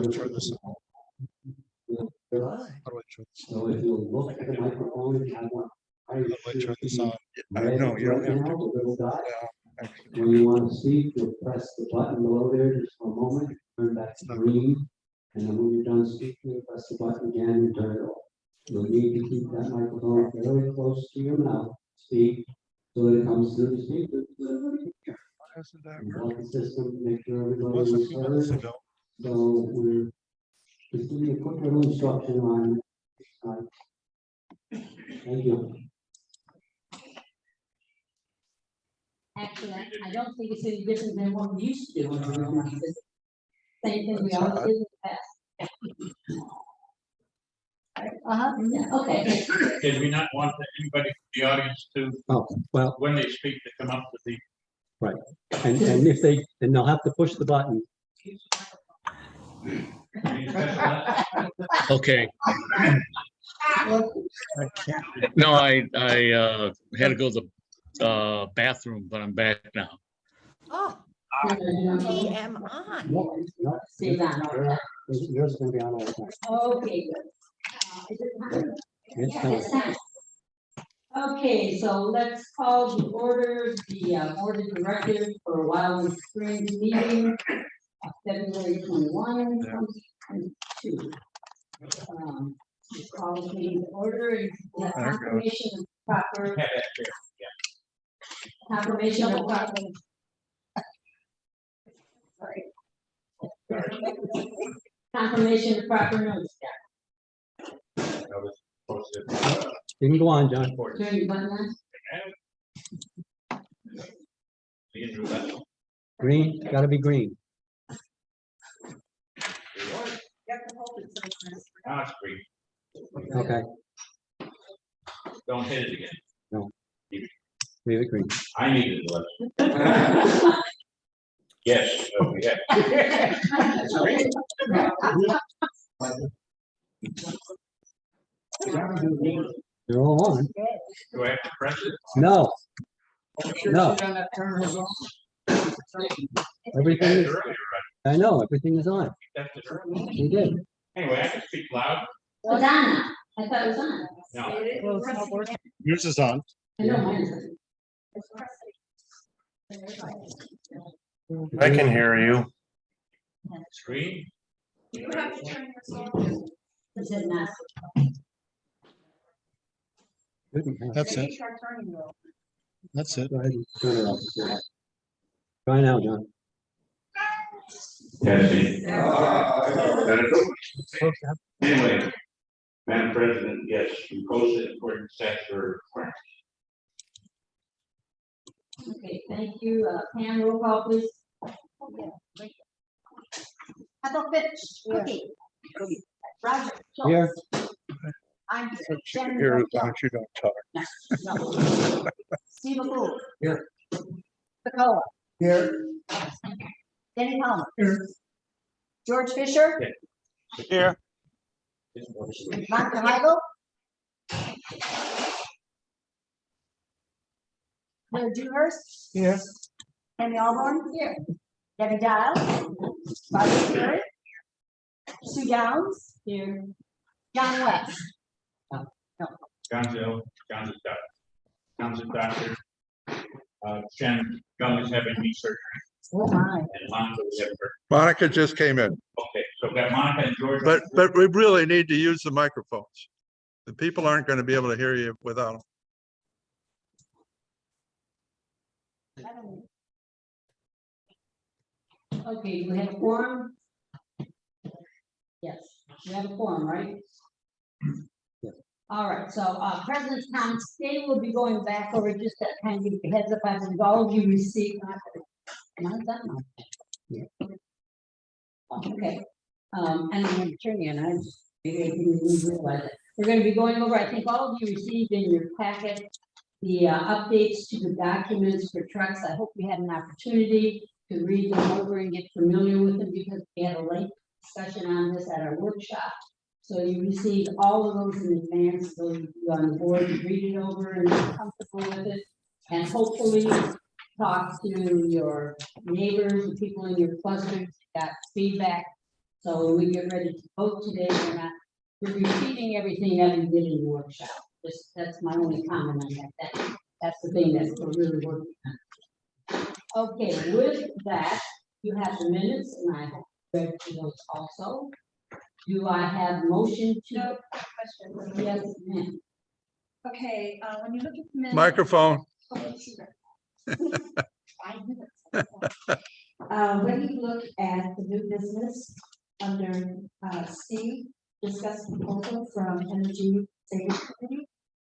I turn this on? How do I turn this So if you look at the microphone, I want. on? How do I turn this on? No, you don't have to. Yeah, When you want to speak, you'll press the button below there just for a moment, turn back to green. And then when you're done speaking, you press the button again and turn it off. You'll need to keep that microphone very close to your mouth, speak, so that it comes through the speaker. How does that And work? lock the system to make sure It everybody was a is few minutes heard. ago. So we're just giving you a quick little instruction on. Thank you. Actually, I don't think it's any different than what we used to do. Same thing we always did in the past. Yeah, okay. Did we not want anybody from the audience to, Oh, well, when they speak, to come up with the? right. And if they, then they'll have to push the button. Okay. No, I had to go to the bathroom, but I'm back now. Oh, TMI. Stay down. Yours is gonna be on all the time. Okay, good. Is it time? It's Yeah, time. it's time. Okay, so let's call the orders, the board of directors for Wildwood Springs meeting, February 21, 2022. Let's call the meeting to order and the confirmation of proper. Confirmation of proper. Sorry. Confirmation of proper notice. You can go on, John. Turn your button on. Green, gotta be green. That's great. Okay, Don't hit it again. leave it green. I needed to let. Yes. Okay. They're all on. Do I have to press it? No. No. Everything is, I know, everything is on. That's it. You did. Anyway, I can speak loud. It's on now. I thought it was on. No. Yours is on. I know mine is on. I can hear you. Screen. It said not. That's it. That's it. Go ahead and turn it off. Try now, John. Anyway, Madam President, yes, we posted according to statutory requirements. Okay, thank you. Pam, roll call, please. How about Fitch? Okay. Roger. Schultz. Here. I'm Shannon. Here, as long as you don't talk. No. Steve McCool. Here. Picola. Here. Danny Palmer. Here. George Fisher. Here. Monica Heigl. Claire Dewhurst. Here. Tammy Alborn. Here. Debbie Dial. Barbara Perry. Sue Downs. Here. John West. John's ill. John's a doctor. Shannon Young is having knee surgery. Oh my. And Monica, we have her. Monica just came in, Okay, so we've got Monica and George. but we really need to use the microphones. The people aren't going to be able to hear you without them. Okay, do we have a quorum? Yes, we have a quorum, right? All right, so President's comments, today we'll be going back over just that kind of give you a heads up. I think all of you received. Mine's done now. Yeah. Okay, and I'm an attorney and I just maybe I didn't even realize it. We're going to be going over, I think all of you received in your packet the updates to the documents for trucks. I hope you had an opportunity to read them over and get familiar with them because we had a late discussion on this at our workshop. So you received all of those in advance, so you on the board to read it over and get comfortable with it. And hopefully talk to your neighbors and people in your clusters, got feedback. So when we get ready to vote today, we're repeating everything that we did in the workshop. That's my only comment on that. That's the thing that we're really working on. Okay, with that, you have the minutes, and I have read those also. Do I have motion to? No question. Yes, ma'am. Okay, when you look at the minutes. Microphone. Oh, sure. 5 minutes. When you look at the new business under C, discuss proposal from Energy Savings Committee.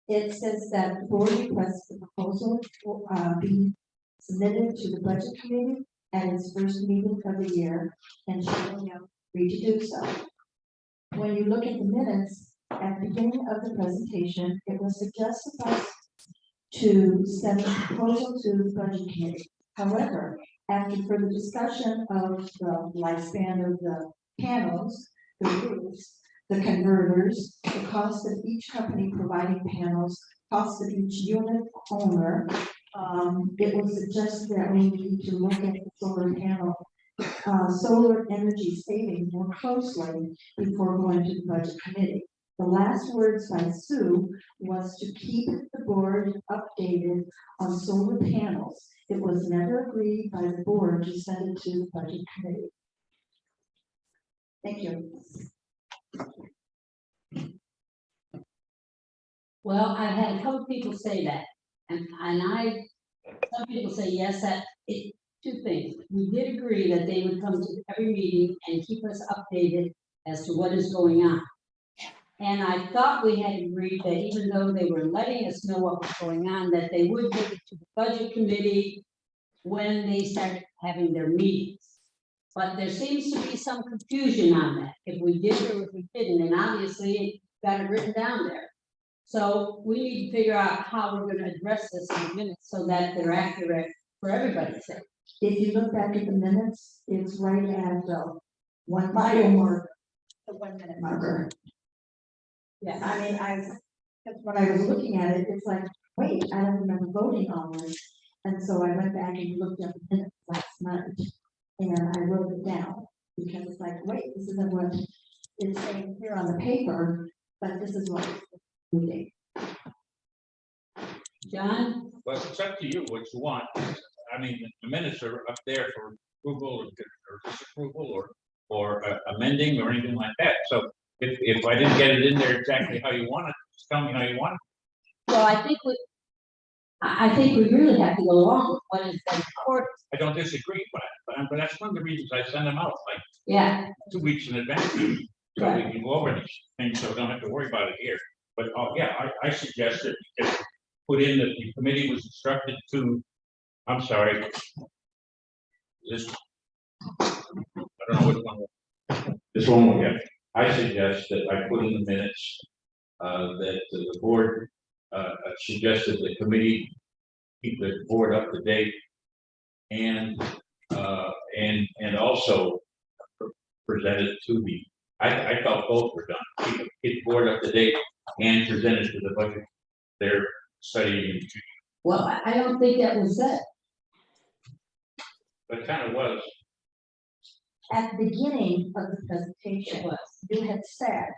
It says that the board requests the proposal be submitted to the budget committee at its first meeting of the year and shall agree to do so. When you look at the minutes, at the beginning of the presentation, it was suggested by us to send the proposal to the budget committee. However, after further discussion of the lifespan of the panels, the roofs, the converters, the cost of each company providing panels, cost of each unit owner, it was suggested that we need to look at the solar panel, solar energy savings more closely before going to the budget committee. The last words by Sue was to keep the board updated on solar panels. It was never agreed by the board to send it to the budget committee. Thank you. Well, I had a couple people say that, and some people say yes, two things. We did agree that they would come to every meeting and keep us updated as to what is going on. And I thought we had agreed that even though they were letting us know what was going on, that they would give it to the budget committee when they started having their meetings. But there seems to be some confusion on that, if we did or if we didn't, and obviously it got it written down there. So we need to figure out how we're gonna address this in a minute so that they're accurate for everybody's sake. If you look back at the minutes, it's right at the 1 mile mark. The 1 minute marker. Yeah, I mean, because when I was looking at it, it's like, wait, I don't remember voting on this. And so I went back and looked at the minutes last night and I wrote it down because it's like, wait, this isn't what it's saying here on the paper, but this is what it's reading. John, Well, it's up to you what you want. I mean, the minutes are up there for approval or disapproval or amending or anything like that. So if I didn't get it in there exactly how you want it, just tell me how you want it. well, I think we really have to go along with what is the court. I don't disagree, but that's one of the reasons I send them out like Yeah, 2 weeks in advance. So we can go over these things, so we don't have to worry about it here. But yeah, I suggest that we just put in that the committee was instructed to, I'm sorry. This, I don't know which one. This one, yeah. I suggest that I put in the minutes that the board suggested the committee keep the board up to date and also present it to the. I felt both were done. Keep the board up to date and present it to the budget. They're studying. well, I don't think that was said. But kind of was. At the beginning of the presentation, you had said,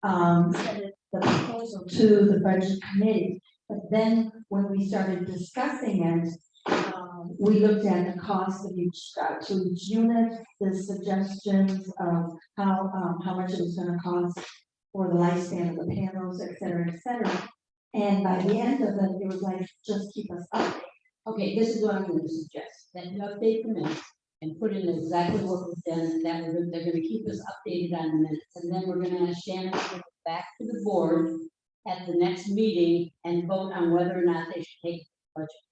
send it the proposal to the budget committee. But then when we started discussing it, we looked at the cost of each unit, the suggestions of how much it was going to cost for the lifespan of the panels, et cetera, et cetera. And by the end of it, it was like, just keep us updated. Okay, this is what I'm gonna suggest, that you update the minutes and put in exactly what was done, and that they're gonna keep us updated on the minutes. And then we're gonna ask Shannon to bring it back to the board at the next meeting and vote on whether or not they should take the budget.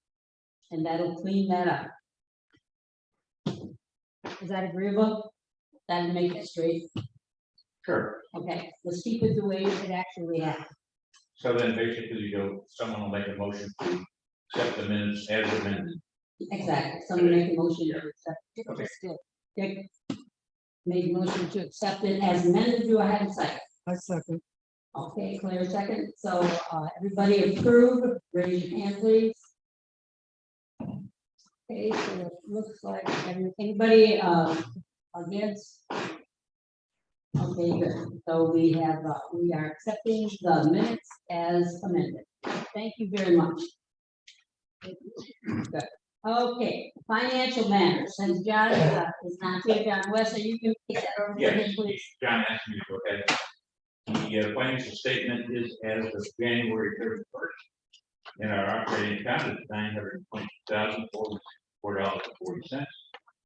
And that'll clean that up. Is that agreeable? That'll make it straight. Sure. Okay, let's keep it the way it actually happened. So then basically, someone will make a motion to accept the minutes as amended. Exactly, someone make a motion to accept. Okay. Dick made a motion to accept it as amended. Do I have a second? I second. Okay, Claire, second. So, everybody approve, raise your hand, please. Okay, so it looks like anybody, against? Okay, good. So we have, we are accepting the minutes as amended. Thank you very much. Good. Okay, financial matters, since John is not here, John West, so you can take that over for him, Yes, please. John asked me to go ahead. The financial statement is as of January 31st. And our operating account is $920,404.40.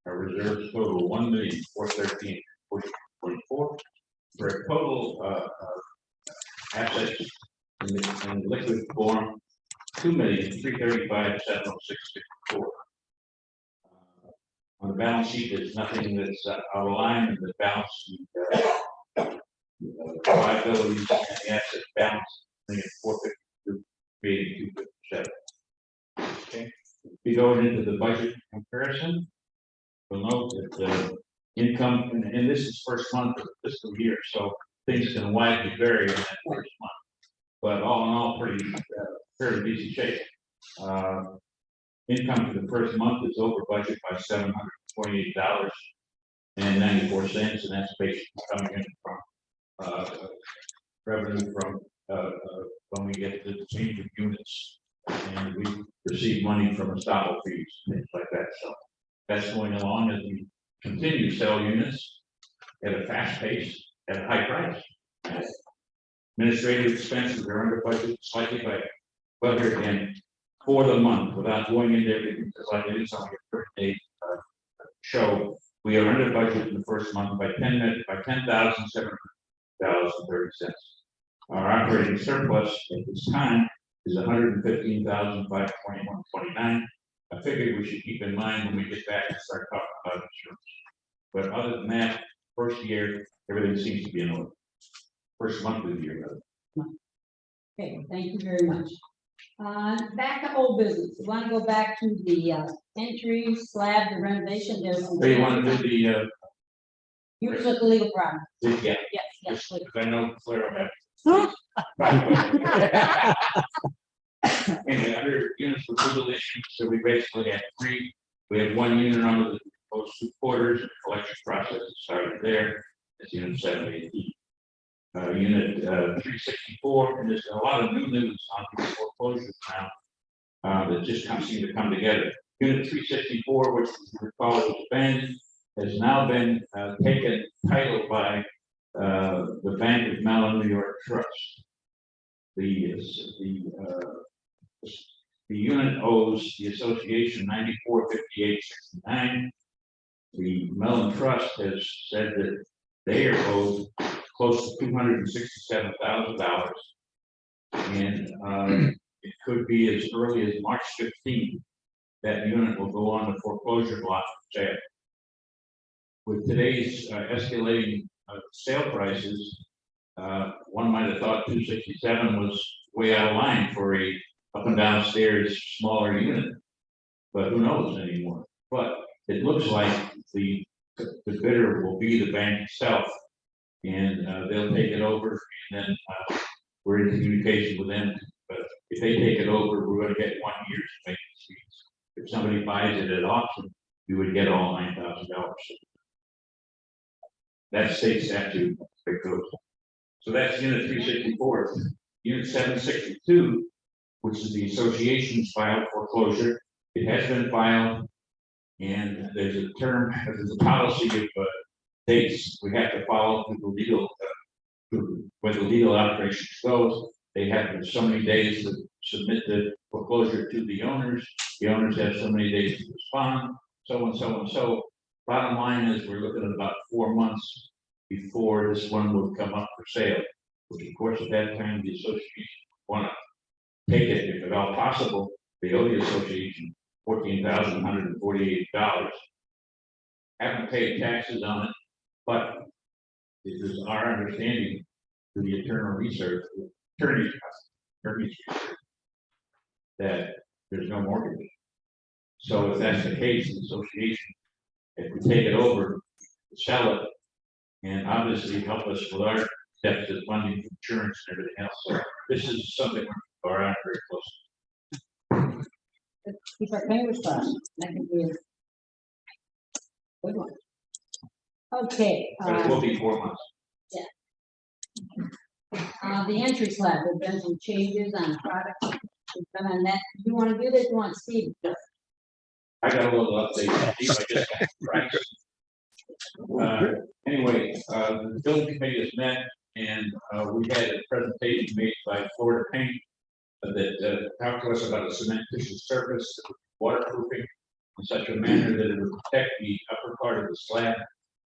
Our reserves total $1,413,424 for a total assets in liquid form $2,335,706.64. On the balance sheet, there's nothing that's out of line in the balance sheet. Liabilities and the asset balance, $452,382.57. Okay, we go into the budget comparison. We'll note that income, and this is first month of the fiscal year, so things can widely vary in that first month. But all in all, pretty fairly decent shape. Income for the first month is over budget by $728.94, and that's basically coming in from revenue from when we get the change of units, and we receive money from estoppel fees, things like that. So that's going along as we continue to sell units at a fast pace at a high price. Administrative expenses are under budget slightly by, well, here again, for the month, without going into everything, because like it is on your first day show, we are under budget in the first month by $10,700.30. Our operating surplus at this time is $115,521.29. A figure we should keep in mind when we get back and start talking about insurance. But other than that, first year, everything seems to be in order. First month of the year. Okay, thank you very much. Back to old business. We want to go back to the entry slab, the renovation. There's some. So you want to do the, Use of the legal problem. yeah, Yes, please. I know Claire had. And under units with legal issues, so we basically have three. We have one unit under the proposed two quarters, and the collection process is started there. It's unit 780. Unit 364, and there's a lot of new news on these foreclosures now that just seem to come together. Unit 364, which you recall was abandoned, has now been taken title by the Bank of Mellon, New York Trust. The unit owes the association $94.5869. The Mellon Trust has said that they are owed close to $267,000, and it could be as early as March 15th that unit will go on the foreclosure block for sale. With today's escalating sale prices, one might have thought 267 was way out of line for a up and downstairs smaller unit, but who knows anymore. But it looks like the bidder will be the bank itself, and they'll take it over, and then we're in communication with them. But if they take it over, we're going to get 1 year's maintenance fees. If somebody buys it at auction, you would get all $9,000. That's state statute. So that's unit 364. Unit 762, which is the association's filed foreclosure. It has been filed, and there's a term, there's a policy of dates we have to follow through the legal, where the legal operations goes. They have so many days to submit the foreclosure to the owners. The owners have so many days to respond, so and so and so. Bottom line is we're looking at about 4 months before this one will come up for sale, which of course at that time the association want to take it if at all possible. They owe the association $14,148. Haven't paid taxes on it, but it is our understanding through the attorney's research that there's no mortgage. So if that's the case, the association, if we take it over, sell it, and obviously help us with our deficit funding, insurance, and everything else. So this is something we're on very close. Let's keep our fingers crossed. That could be a good one. Okay. But it will be 4 months. The entry slab, there's been some changes on products. And that, you wanna do this, you want Steve? I got a little update. Steve, I just got price. Anyway, the building committee has met and we had a presentation made by Florida Paint that talked to us about a cementitious surface, waterproofing in such a manner that it would protect the upper part of the slab,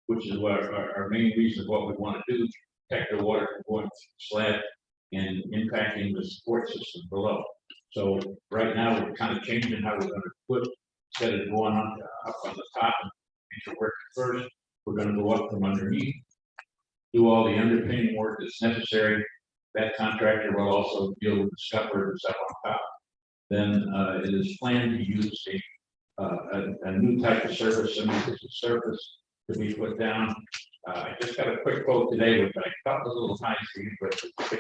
which is what our main reason of what we want to do, protect the water from going through the slab and impacting the support system below. So right now, we're kind of changing how we're going to put, instead of going on up on the top and work first, we're going to go up from underneath, do all the underpinning work that's necessary. That contractor will also deal with the scupper and stuff on top. Then it is planned to use a new type of surface, cementitious surface, to be put down. I just got a quick quote today, which I thought was a little high for you, but it's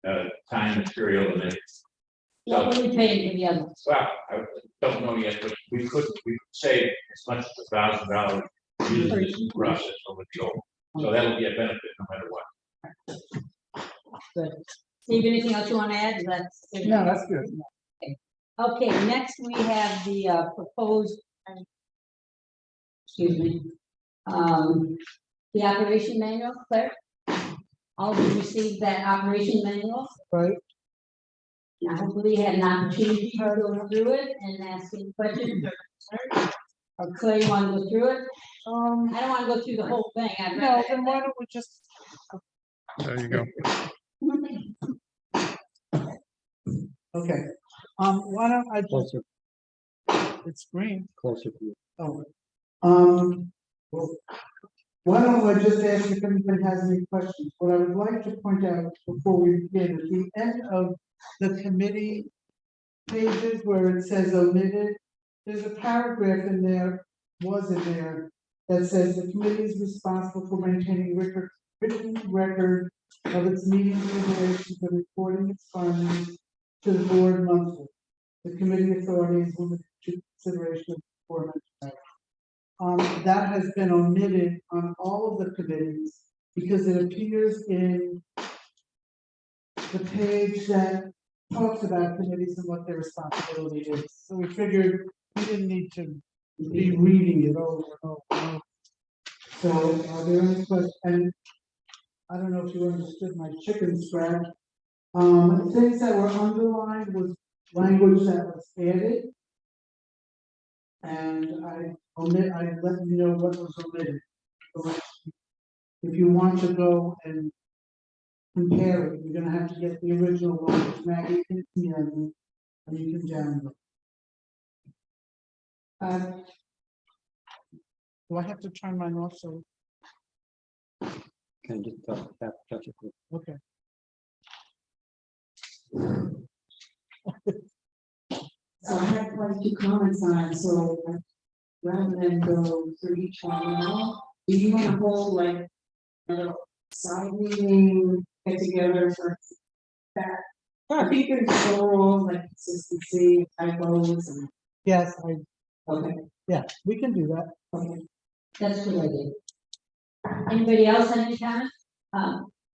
$1,500 time, material, and it. What were we paying for the other? Well, I don't know yet, but we could save as much as $1,000 using this process over the old. So that'll be a benefit no matter what. Good. Steve, anything else you want to add? Yeah, that's good. Okay, next we have the proposed. Excuse me. The operation manual, Claire. All of you received that operation manual. Right. Now, hopefully you had an opportunity to go through it and ask any questions or concerns. Or Claire, you want to go through it? I don't want to go through the whole thing. No, then why don't we just, There you go. okay, why don't I just, it's green. Closer to you. Oh. Well, why don't I just ask if anybody has any questions? What I would like to point out before we begin, at the end of the committee pages where it says omitted, there's a paragraph in there, was in there, that says the committee is responsible for maintaining written record of its meetings and deliberations and reporting its findings to the board monthly. The committee authority is limited to consideration of performance matters. That has been omitted on all of the committees because it appears in the page that talks about committees and what their responsibility is. So we figured we didn't need to be reading it over and over and over. So are there any questions? And I don't know if you understood my chicken scratch. Things that were underlined was language that was added. And I let you know what was omitted. So if you want to go and compare it, you're gonna have to get the original one, which Maggie can email you, and you can download. Do I have to turn mine off? So Can you just touch it? okay. So I have quite a few comments on it, so rather than go through each one now, do you want to hold like a little side meeting, get together for that? I think there's overall like consistency, typos and. Yes, Okay. yeah, we can do that. Okay. That's what I did. Anybody else have any comments?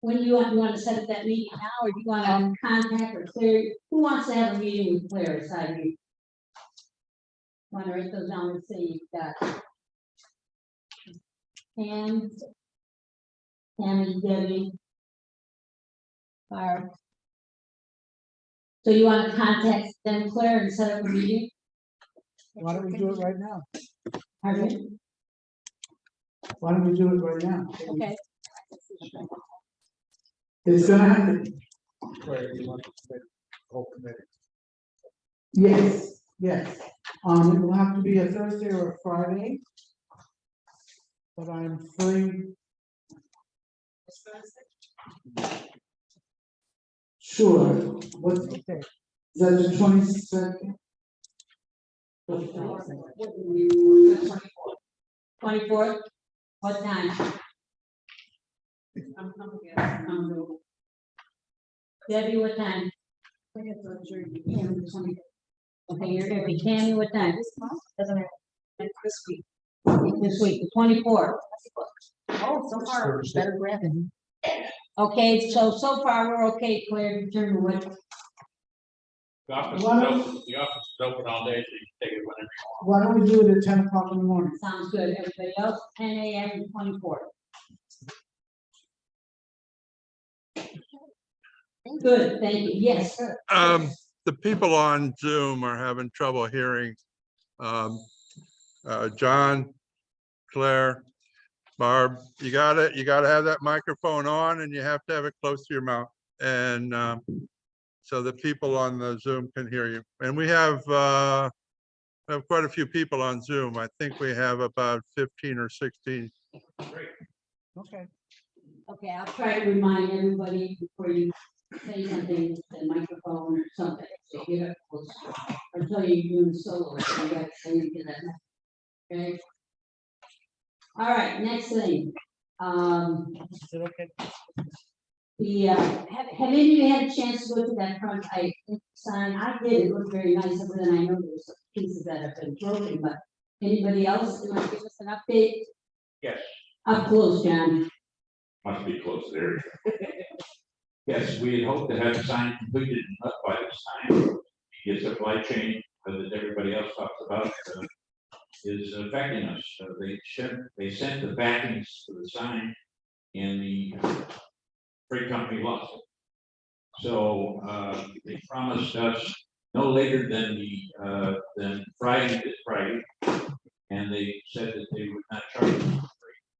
When do you want to set up that meeting now, or do you want to contact or Claire? Who wants to have a meeting with Claire aside you? Want to write those down and say you've got. And Tammy, Debbie. Barb. So you want to contact them, Claire, and set up a meeting? Why don't we do it right now? Pardon? Why don't we do it right now? Okay. It's gonna happen. Yes, yes. It will have to be a Thursday or a Friday. But I'm free. Sure. What's okay? Is that the 22nd? 24th, what time? Debbie, what time? Okay, you're gonna be Tammy, what time? Doesn't matter. This week. This week, the 24th. Oh, so far, better grab it. Okay, so far we're okay, Claire, to turn the wood. The office is open all day, so you can take it whenever. Why don't we do it at 10 o'clock in the morning? Sounds good. Everybody else, 10 a.m. 24th. Good, thank you. Yes, sir. The people on Zoom are having trouble hearing. John, Claire, Barb, you gotta have that microphone on and you have to have it close to your mouth. And so the people on the Zoom can hear you. And we have quite a few people on Zoom. I think we have about 15 or 16. Okay. Okay, I'll try to remind everybody before you say something, the microphone or something, so get up close. Or tell you you're doing solo, so you gotta say you get that. Okay. All right, next thing. Is it okay? Have any of you had a chance to go to that front sign? I did, it looked very nice, other than I know there's some pieces that have been broken, but anybody else want to give us an update? Yes, Up close, John. must be close there. Yes, we had hoped to have the sign completed and up by this time. The supply chain that everybody else talks about is affecting us. They sent the backings to the sign and the freight company lost it. So they promised us no later than Friday this Friday, and they said that they would not charge us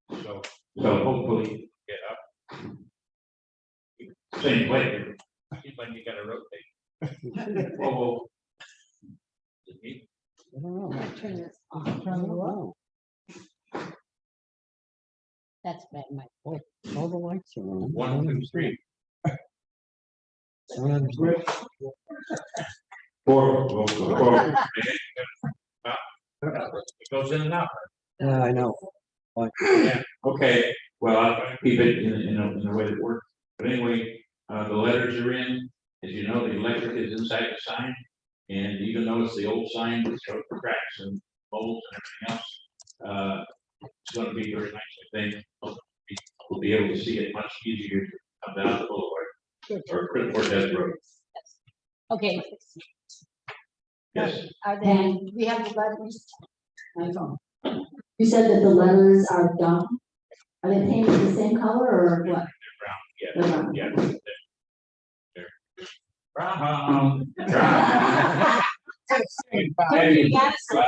for free. So hopefully get up. Same way. I think when you got to rotate. Whoa. Is it me? I don't know. Turn this on. Turn it on. That's bad, Mike. All the lights are on. 1, 2, 3. I don't understand. 4. It goes in and out. Yeah, I know. Yeah, okay, well, I'll try to keep it in a way that works. But anyway, the letters are in. As you know, the electric is inside the sign. And even though it's the old sign with cracks and holes and everything else, it's going to be very nice, I think. We'll be able to see it much easier to come down the boulevard or Des Road. Okay. Yes, Are they, we have the letters? My phone. You said that the letters are done. Are they painted the same color or what? they're brown, yeah, they're brown. You gotta say,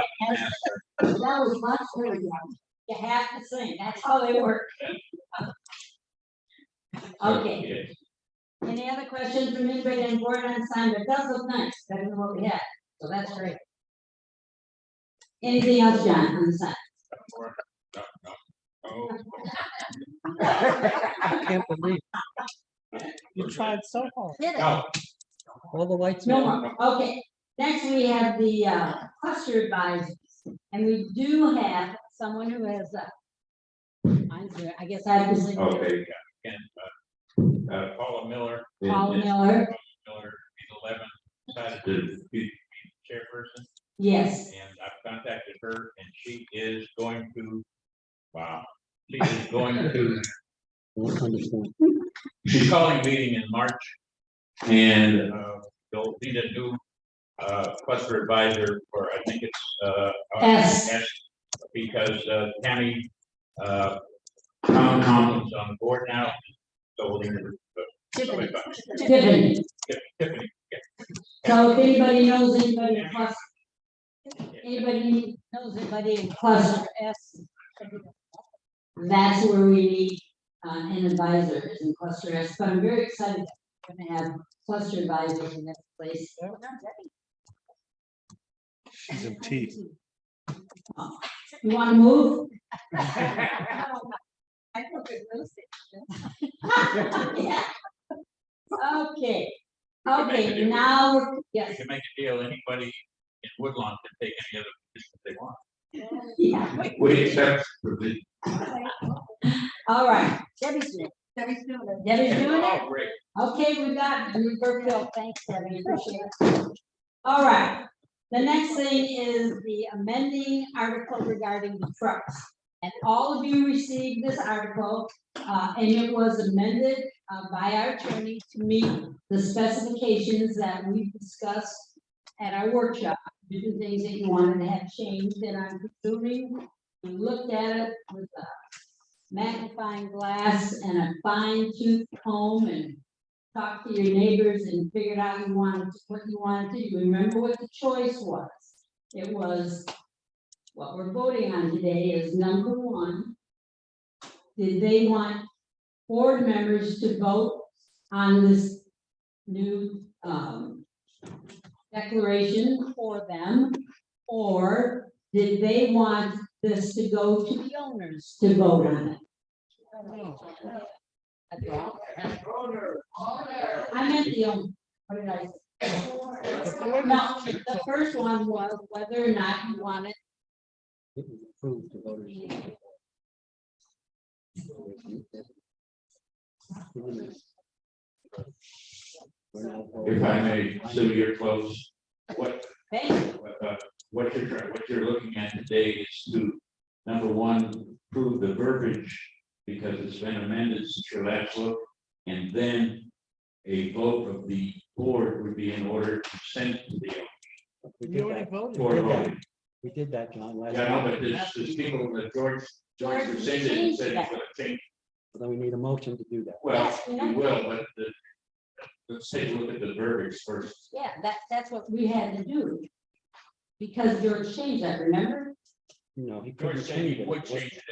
that was much better. You have to sing, that's how they work. Okay, any other questions from anybody on board on sign? It does look nice, better than what we had, so that's great. Anything else, John, on the sign? I can't believe You tried so hard. Did it? No, all the lights are No on. more, okay. Next, we have the cluster advisors, and we do have someone who has, I guess I have to say. okay, yeah, and Paula Miller. Paula is- Miller. Miller, 11, decided to be chairperson, Yes, and I've contacted her, and she is going to, wow, she is going to, I don't understand. she's calling a meeting in March, and they'll need a new cluster advisor for, I think it's S. because Tammy Town Council's on the board now, so we'll need to. Tiffany. Tiffany, So if anybody knows anybody in cluster, anybody knows anybody in cluster S, that's where we need an advisor is in cluster S, but I'm very excited that we're gonna have cluster advisors in this place. She's in tea. You wanna move? Yeah. Okay, okay, now, we yes, can make a deal, anybody in Woodlawn can take any other position they want. yeah, We accept. all right. Debbie's doing it. Debbie's doing it? Oh, great. Okay, we got Burkeville, thanks, Debbie, appreciate it. All right, the next thing is the amending article regarding the trucks. And all of you received this article, and it was amended by our attorney to meet the specifications that we discussed at our workshop, different things that you wanted to have changed, and I'm presuming you looked at it with a magnifying glass and a fine tooth comb and talked to your neighbors and figured out what you wanted to do. Remember what the choice was? It was, what we're voting on today is number one. Did they want board members to vote on this new declaration for them? Or did they want this to go to the owners to vote on it? I meant the owner. What did I say? No, the first one was whether or not you wanted. It was approved to voters. If I may, Sue, you're close. What Thank you. what you're looking at today is to, number one, prove the verbiage because it's been amended since your last look, and then a vote of the board would be in order to send it to the We did that. for voting. We did that, John. last Yeah, no, time. but there's people that George rescinded and said he's gonna change. So then we need a motion to do that. Well, you will, but let's take a look at the verbiage first. Yeah, that's what we had to do. Because George changed that, remember? No, he George couldn't said change he it. would change it.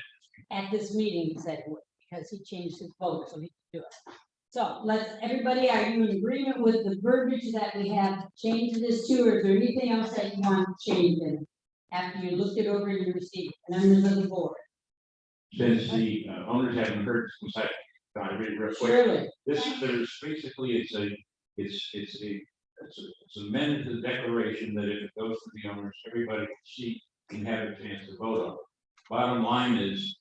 At this meeting, he said, he would, because he changed his vote, so he could do it. So everybody, are you in agreement with the verbiage that we have changed this to, or is there anything else that you want to change in? After you looked it over and you received it, members of the board? Since the owners haven't heard, since I read it real quick. Surely, There's basically, it's amended to the declaration that if it goes to the owners, everybody can see and have a chance to vote on it. Bottom line is,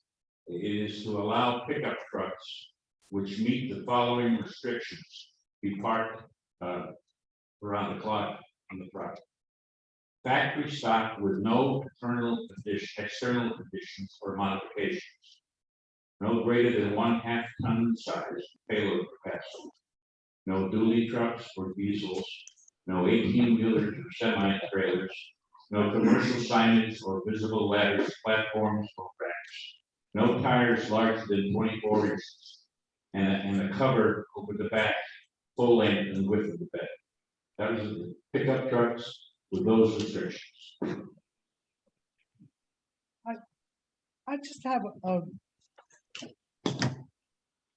it is to allow pickup trucks which meet the following restrictions be parked around the clock on the property. Factory stock with no external additions or modifications. No greater than 1/2 ton size payload capacity. No dually trucks or diesels. No 18-wheelers or semi-trailers. No commercial signage or visible ladders, platforms, or racks. No tires larger than 24 inches. And a cover over the back, full length and width of the bed. That was the pickup trucks with those restrictions. I just have a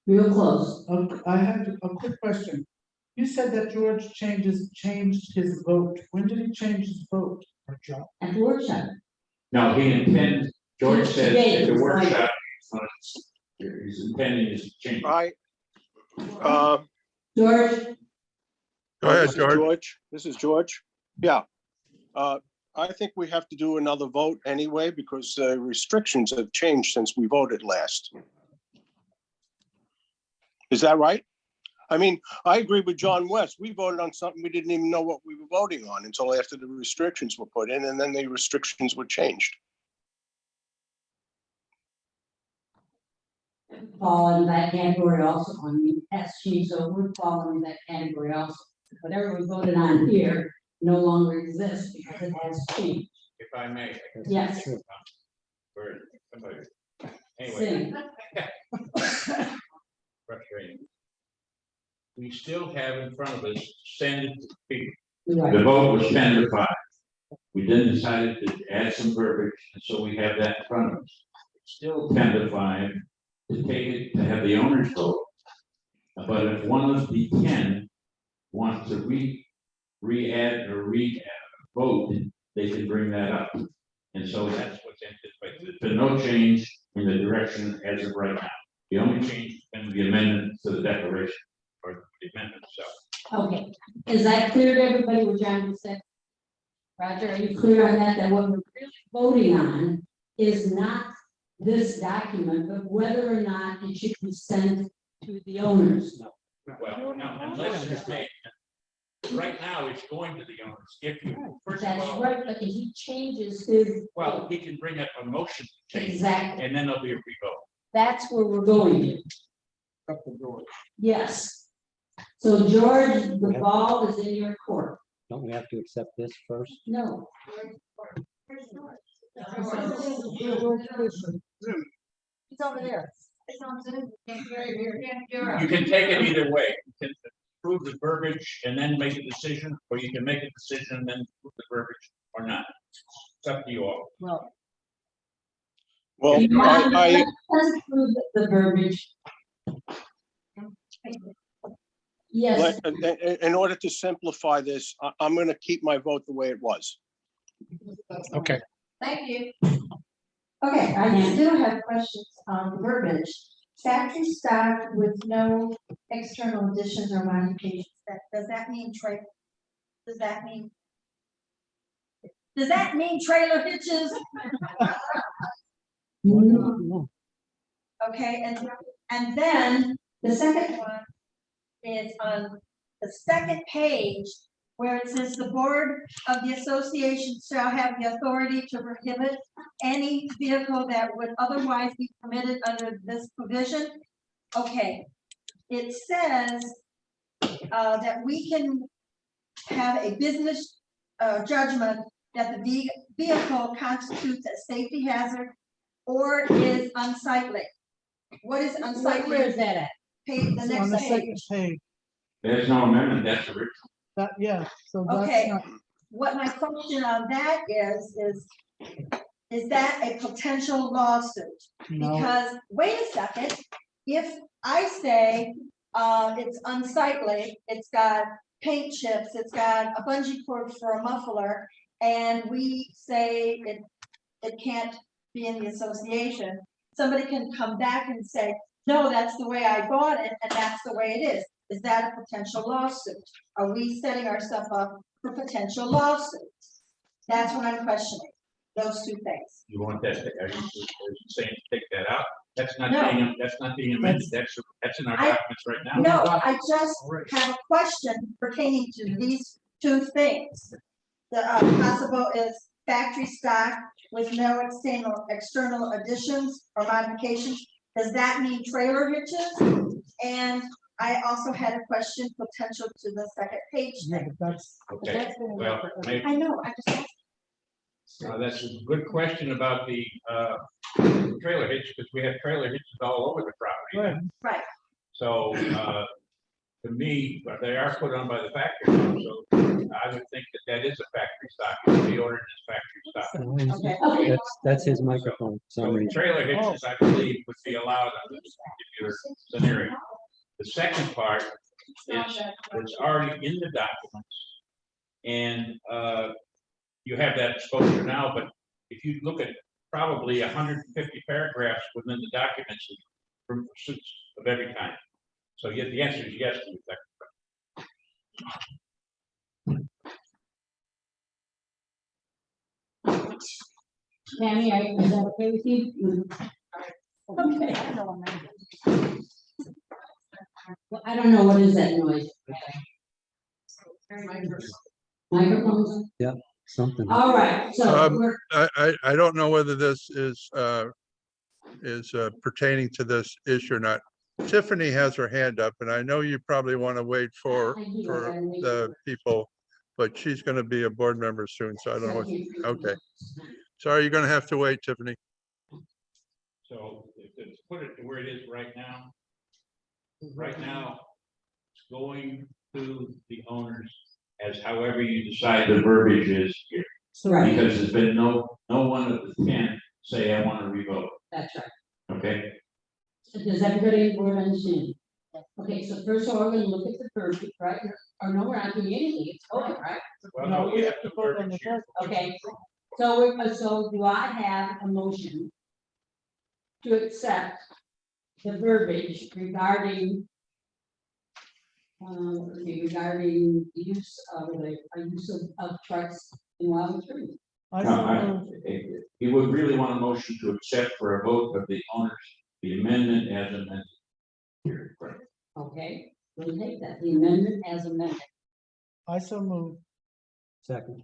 real close. I have a quick question. You said that George changed his vote. When did he change his vote? At the workshop. Now, he intends, George said Today, at the it's workshop, he's intending is to change. I, George, Go ahead, this is George. This is George. Yeah. I think we have to do another vote anyway, because restrictions have changed since we voted last. Is that right? I mean, I agree with John West. We voted on something we didn't even know what we were voting on until after the restrictions were put in, and then the restrictions were changed. fall in that category also. I mean, that's changed, so we're falling in that category also. Whatever we voted on here no longer exists because it has changed. If I may. Yes. Where- somebody- Anyway. Same. Frustrating. We still have in front of us, send it to people. Right. The vote was 10-5. We then decided to add some verbiage, and so we have that in front of us. It's still 10-5 to take it, to have the owners vote. But if one of the 10 wants to re-add or vote, they can bring that up. And so that's what's anticipated. There's been no change in the direction as of right now. The only change has been the amendment to the declaration or the amendment itself. Okay, is that clear to everybody what John just said? Roger, are you clear on that, that what we're really voting on is not this document, but whether or not it should be sent to the owners? Well, no, unless it's made. Right now, it's going to the owners. If you, first of That's all, right, but he changes his. well, he can bring up a motion to change, Exactly, and then there'll be a revote. that's where we're going to. up to George. Yes. So George, the ball is in your court. Don't we have to accept this first? No. George Christian. It's over there. You can take it either way. You can approve the verbiage and then make a decision, or you can make a decision and then approve the verbiage or not. It's up to you all. Well. Well, you might I, let's approve the verbiage. Yes, in order to simplify this, I'm gonna keep my vote the way it was. Okay. Thank you. Okay, I still have questions on the verbiage. Factory stock with no external additions or modifications. Does that mean trade? Does that mean? does that mean trailer hitches? Okay, and then the second one is on the second page where it says the board of the association shall have the authority to prohibit any vehicle that would otherwise be permitted under this provision. Okay, it says that we can have a business judgment that the vehicle constitutes a safety hazard or is unsightly. What is unsightly? Where is that at? Page, the It's on next the second page. page. There's no amendment, that's the original. That, yeah, so that's Okay, not, what my question on that is that a potential lawsuit? no, Because, wait a second, if I say, it's unsightly, it's got paint chips, it's got a bungee cord for a muffler, and we say it can't be in the association, somebody can come back and say, no, that's the way I bought it, and that's the way it is. Is that a potential lawsuit? Are we setting ourselves up for potential lawsuits? That's what I'm questioning, those two things. You want that, are you saying to take that out? That's not No. being amended, that's in our I- documents right now. No, I just have a question pertaining to these two things. The possible is factory stock with no external additions or modifications. Does that mean trailer hitches? And I also had a question potential to the second page yeah, thing. but that's. Okay, well, maybe, I know, I just asked. that's a good question about the trailer hitch, because we have trailer hitches all over the property. Right. Right. So, to me, but they are put on by the factory, so I would think that is a factory stock, the order is factory stock. Okay. That's his microphone. for some So reason. trailer hitches, I believe, would be allowed under this particular scenario. The second part is, it's already in the documents. And you have that exposure now, but if you look at probably 150 paragraphs within the documents from pursuits of every kind. So yes, the answer is yes to the second. Tammy, is that okay with you? Okay. Well, I don't know, what is that noise? Microphones? Something. All right, so we're, I don't know whether this is pertaining to this issue or not. Tiffany has her hand up, and I know you probably want to wait for the people, but she's going to be a board member soon, so I don't know what, okay. Sorry, you're going to have to wait, Tiffany. So if it's put it to where it is right now, it's going to the owners as however you decide the verbiage is here. right, Because there's been no one of the 10 say, I want to revote, that's right. okay? Does everybody board understand? Okay, so first of all, we're gonna look at the verbiage, right? Or no, we're not doing anything, it's going, right? Well, No, no, we we have have to to vote on verbiage the here. Okay, so do I have a motion to accept the verbiage regarding regarding the use of trucks in Wild Trees? I No, saw, You would really want a motion to accept for a vote of the owners, the amendment as amended. Here, right. Okay, we'll take that, the amendment as amended, I so moved. Second.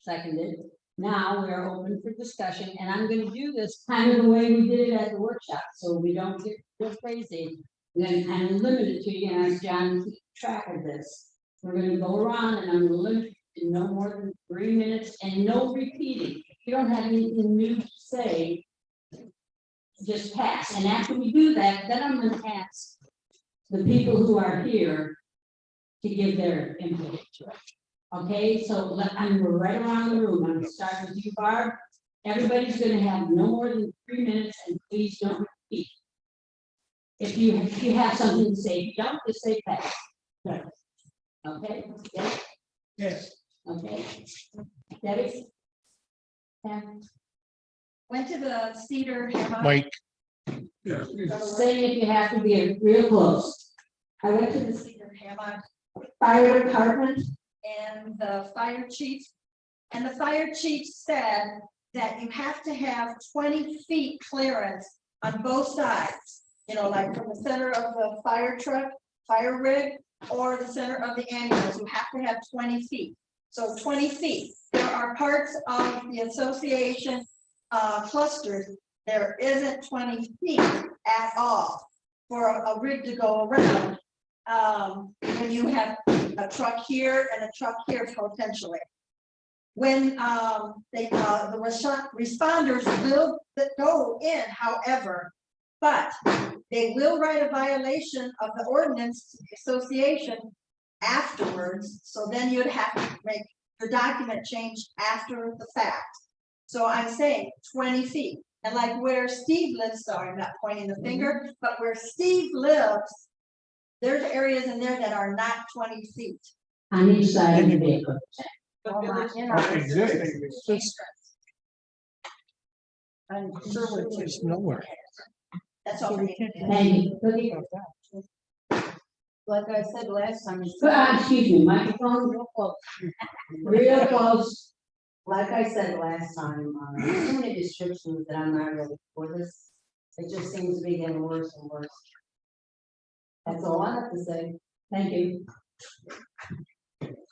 seconded. Now we are open for discussion, and I'm gonna do this kind of the way we did it at the workshop, so we don't get real crazy. Then I'm limited to, you know, John, keep track of this. We're gonna go around and I'm limited to no more than 3 minutes and no repeating. If you don't have anything new to say, just pass. And after we do that, then I'm gonna ask the people who are here to give their input to it. Okay, so I'm gonna go right around the room. I'm gonna start with you, Barb. Everybody's gonna have no more than 3 minutes, and please don't repeat. If you have something to say, if you don't, just say pass. Okay? Yes? Yes. Okay. Debbie? Yeah. Went to the Cedar Hammock. Mike, Say if you have to be real close. I went to the Cedar Hammock Fire Department and the fire chief. And the fire chief said that you have to have 20 feet clearance on both sides. You know, like from the center of the fire truck, fire rig, or the center of the ambulance, you have to have 20 feet. So 20 feet. There are parts of the association clusters, there isn't 20 feet at all for a rig to go around. When you have a truck here and a truck here potentially. When the responders will go in, however, but they will write a violation of the ordinance to the association afterwards. So then you'd have to make your document change after the fact. So I'm saying 20 feet. And like where Steve lives, sorry, I'm not pointing the finger, but where Steve lives, there's areas in there that are not 20 feet. On each side of the vehicle. Existing. I'm sure It's nowhere. that's all. Thank you. Like I said last time. Excuse me, microphone, real close. Real close. Like I said last time, there's so many restrictions that I'm not ready for this. It just seems to be getting worse and worse. That's all I have to say. Thank you.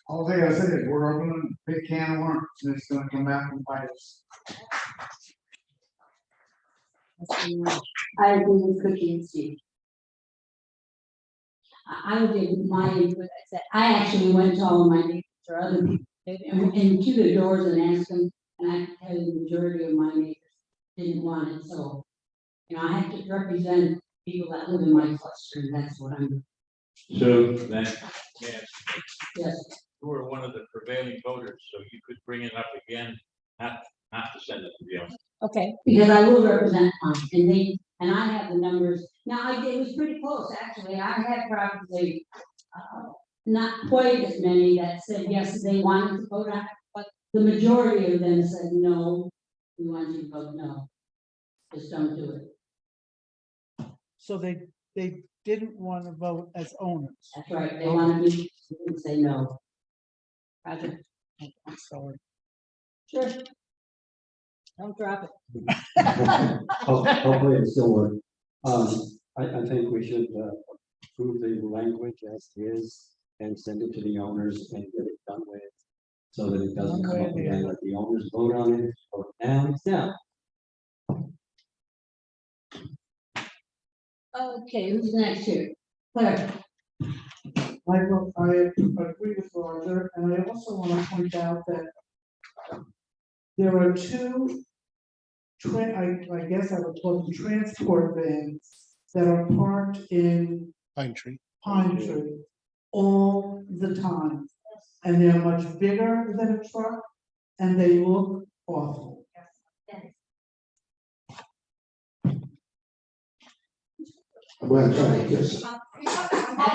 All I gotta say is we're opening a big can of worms and it's gonna come out and bite us. I agree with Cookie and Steve. I would give my input. I said, I actually went to all of my neighbors or other people and to the doors and asked them, and I can tell you the majority of my neighbors didn't want it, so. You know, I have to represent people that live in my cluster, and that's what I'm, So then, yes, yes. you were one of the prevailing voters, so you could bring it up again, not to send it to the owner. Okay, because I will represent mine, and I have the numbers. Now, it was pretty close, actually. I had probably not quite as many that said yes, they wanted to vote on it, but the majority of them said no, we want you to vote no. Just don't do it. So they didn't want to vote as owners. That's right, they wanted me to say no. Roger. I'm sorry. Sure. Don't drop it. Hopefully it still works. I think we should approve the language as is and send it to the owners and get it done with. So that it doesn't come up again, let the owners vote on it, vote down, it's down. Okay, who's next here? Claire. Michael, I agree with Roger, and I also want to point out that there are two, I guess I would call them transport vans that are parked in Pine Tree. Pine Tree all the time. And they're much bigger than a truck, and they look awful. That's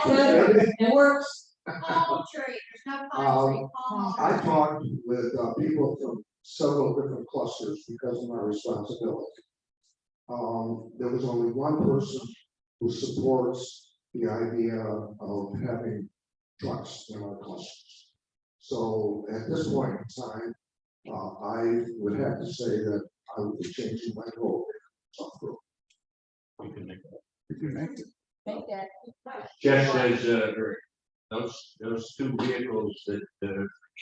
good. It works. Palm tree, there's no palm tree. I talked with people from several different clusters because of my responsibility. There was only one person who supports the idea of having trucks in our clusters. So at this point in time, I would have to say that I would be changing my vote. You can make that. Make that. Jeff says, those two vehicles that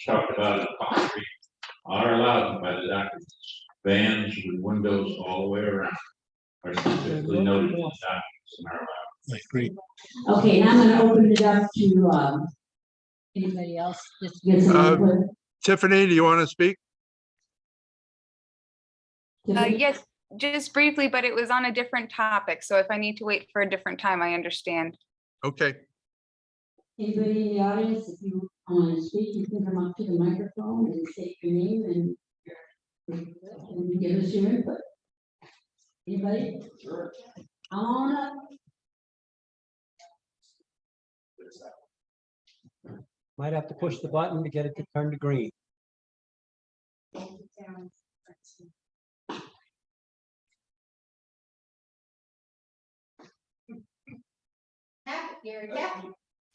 talked about in Palm Tree are allowed by the documents. Vans with windows all the way around are specifically noted in the documents and are allowed. I agree. Okay, now I'm gonna open it up to, anybody else, just to get some input. Tiffany, do you want to speak? Tiffany? Yes, just briefly, but it was on a different topic. So if I need to wait for a different time, I understand. Okay, Anybody in the audience, if you want to speak, you can come up to the microphone and state your name and give us your input. Anybody? Sure. Come on up. Might have to push the button to get it to turn to green.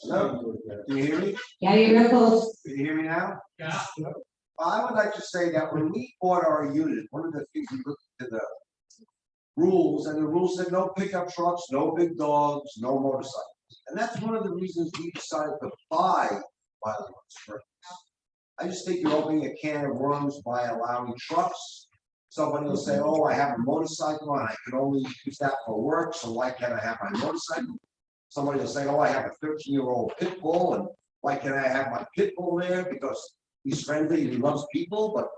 Hello, can you hear me? Yeah, you're real close. Can you hear me now? Yeah. I would like to say that when we bought our unit, one of the things we looked at the rules, and the rules said no pickup trucks, no big dogs, no motorcycles. And that's one of the reasons we decided to buy Wildewood Springs. I just think you're opening a can of worms by allowing trucks. Somebody will say, oh, I have a motorcycle and I can only use that for work, so why can't I have my motorcycle? Somebody will say, oh, I have a 13-year-old pit bull, and why can't I have my pit bull there? Because he's friendly and he loves people, but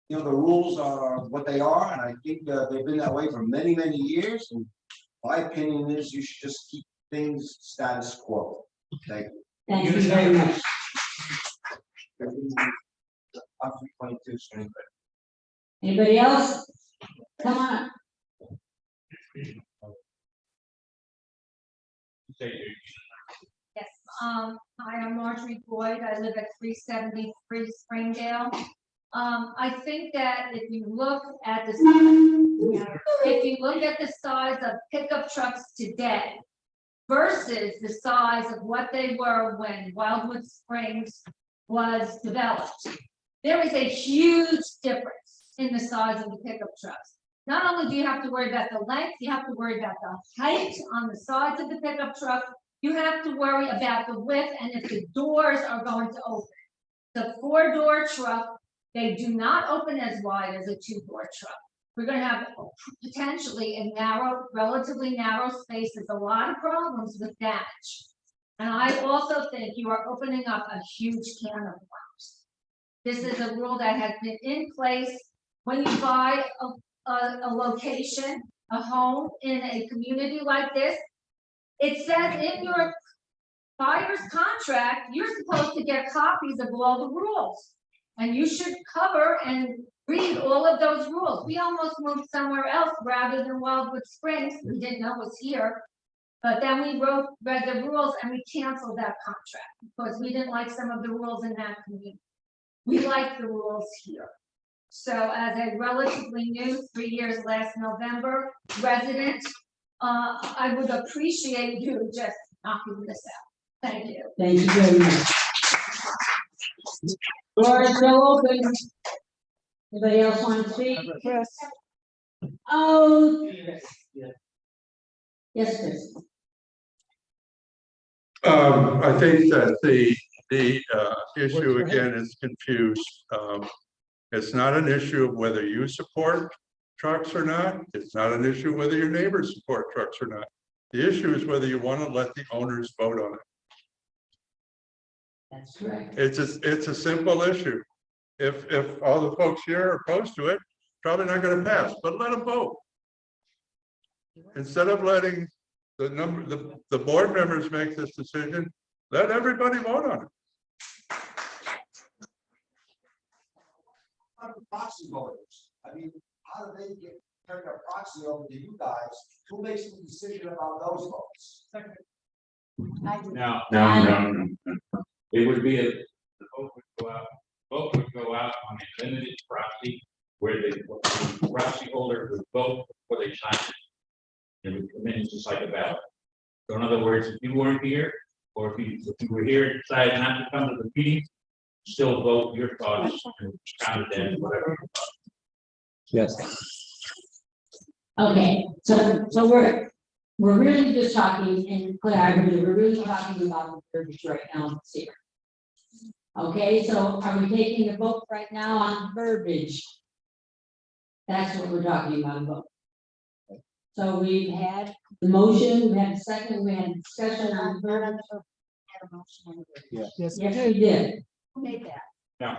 you know, the rules are what they are, and I think they've been that way for many, many years. And my opinion is you should just keep things status quo. Thank you. Thank you very much. I'm 322, so anyway. Anybody else? Come on. Yes, hi, I'm Marjorie Boyd. I live at 373 Springdale. I think that if you look at the size of pickup trucks today versus the size of what they were when Wildwood Springs was developed, there is a huge difference in the size of the pickup trucks. Not only do you have to worry about the length, you have to worry about the height on the sides of the pickup truck. You have to worry about the width and if the doors are going to open. The 4-door truck, they do not open as wide as a 2-door truck. We're going to have potentially a narrow, relatively narrow spaces, a lot of problems with damage. And I also think you are opening up a huge can of worms. This is a rule that has been in place when you buy a location, a home in a community like this. It says in your buyer's contract, you're supposed to get copies of all the rules. And you should cover and read all of those rules. We almost moved somewhere else rather than Wildwood Springs. We didn't know it was here. But then we read the rules and we canceled that contract because we didn't like some of the rules in that community. We like the rules here. So as a relatively new, 3 years last November resident, I would appreciate you just knocking this out. Thank you. Thank you very much. Floor is still open. Anybody else want to speak? Chris. Oh. Yes, Chris. I think that the issue again is confused. It's not an issue of whether you support trucks or not. It's not an issue whether your neighbors support trucks or not. The issue is whether you want to let the owners vote on it. That's correct. It's a simple issue. If all the folks here are opposed to it, probably not going to pass, but let them vote. Instead of letting the board members make this decision, let everybody vote on it. Proxy voters. I mean, how do they turn their proxy over to you guys? Who makes the decision about those votes? No. It would be the vote would go out on a limited proxy where the proxy holder would vote before they sign it. It would come in just like a ballot. So in other words, if you weren't here, or if you were here and decided not to come to the meeting, still vote your thoughts and count it in, whatever. Yes. Okay, so we're really just talking in collaborative, we're really talking about the verbiage right now that's here. Okay, so are we taking a vote right now on verbiage? That's what we're talking about, vote. So we've had the motion, we had a second, we had discussion on third. Yes, we Yes, we did. did. Who made that? No,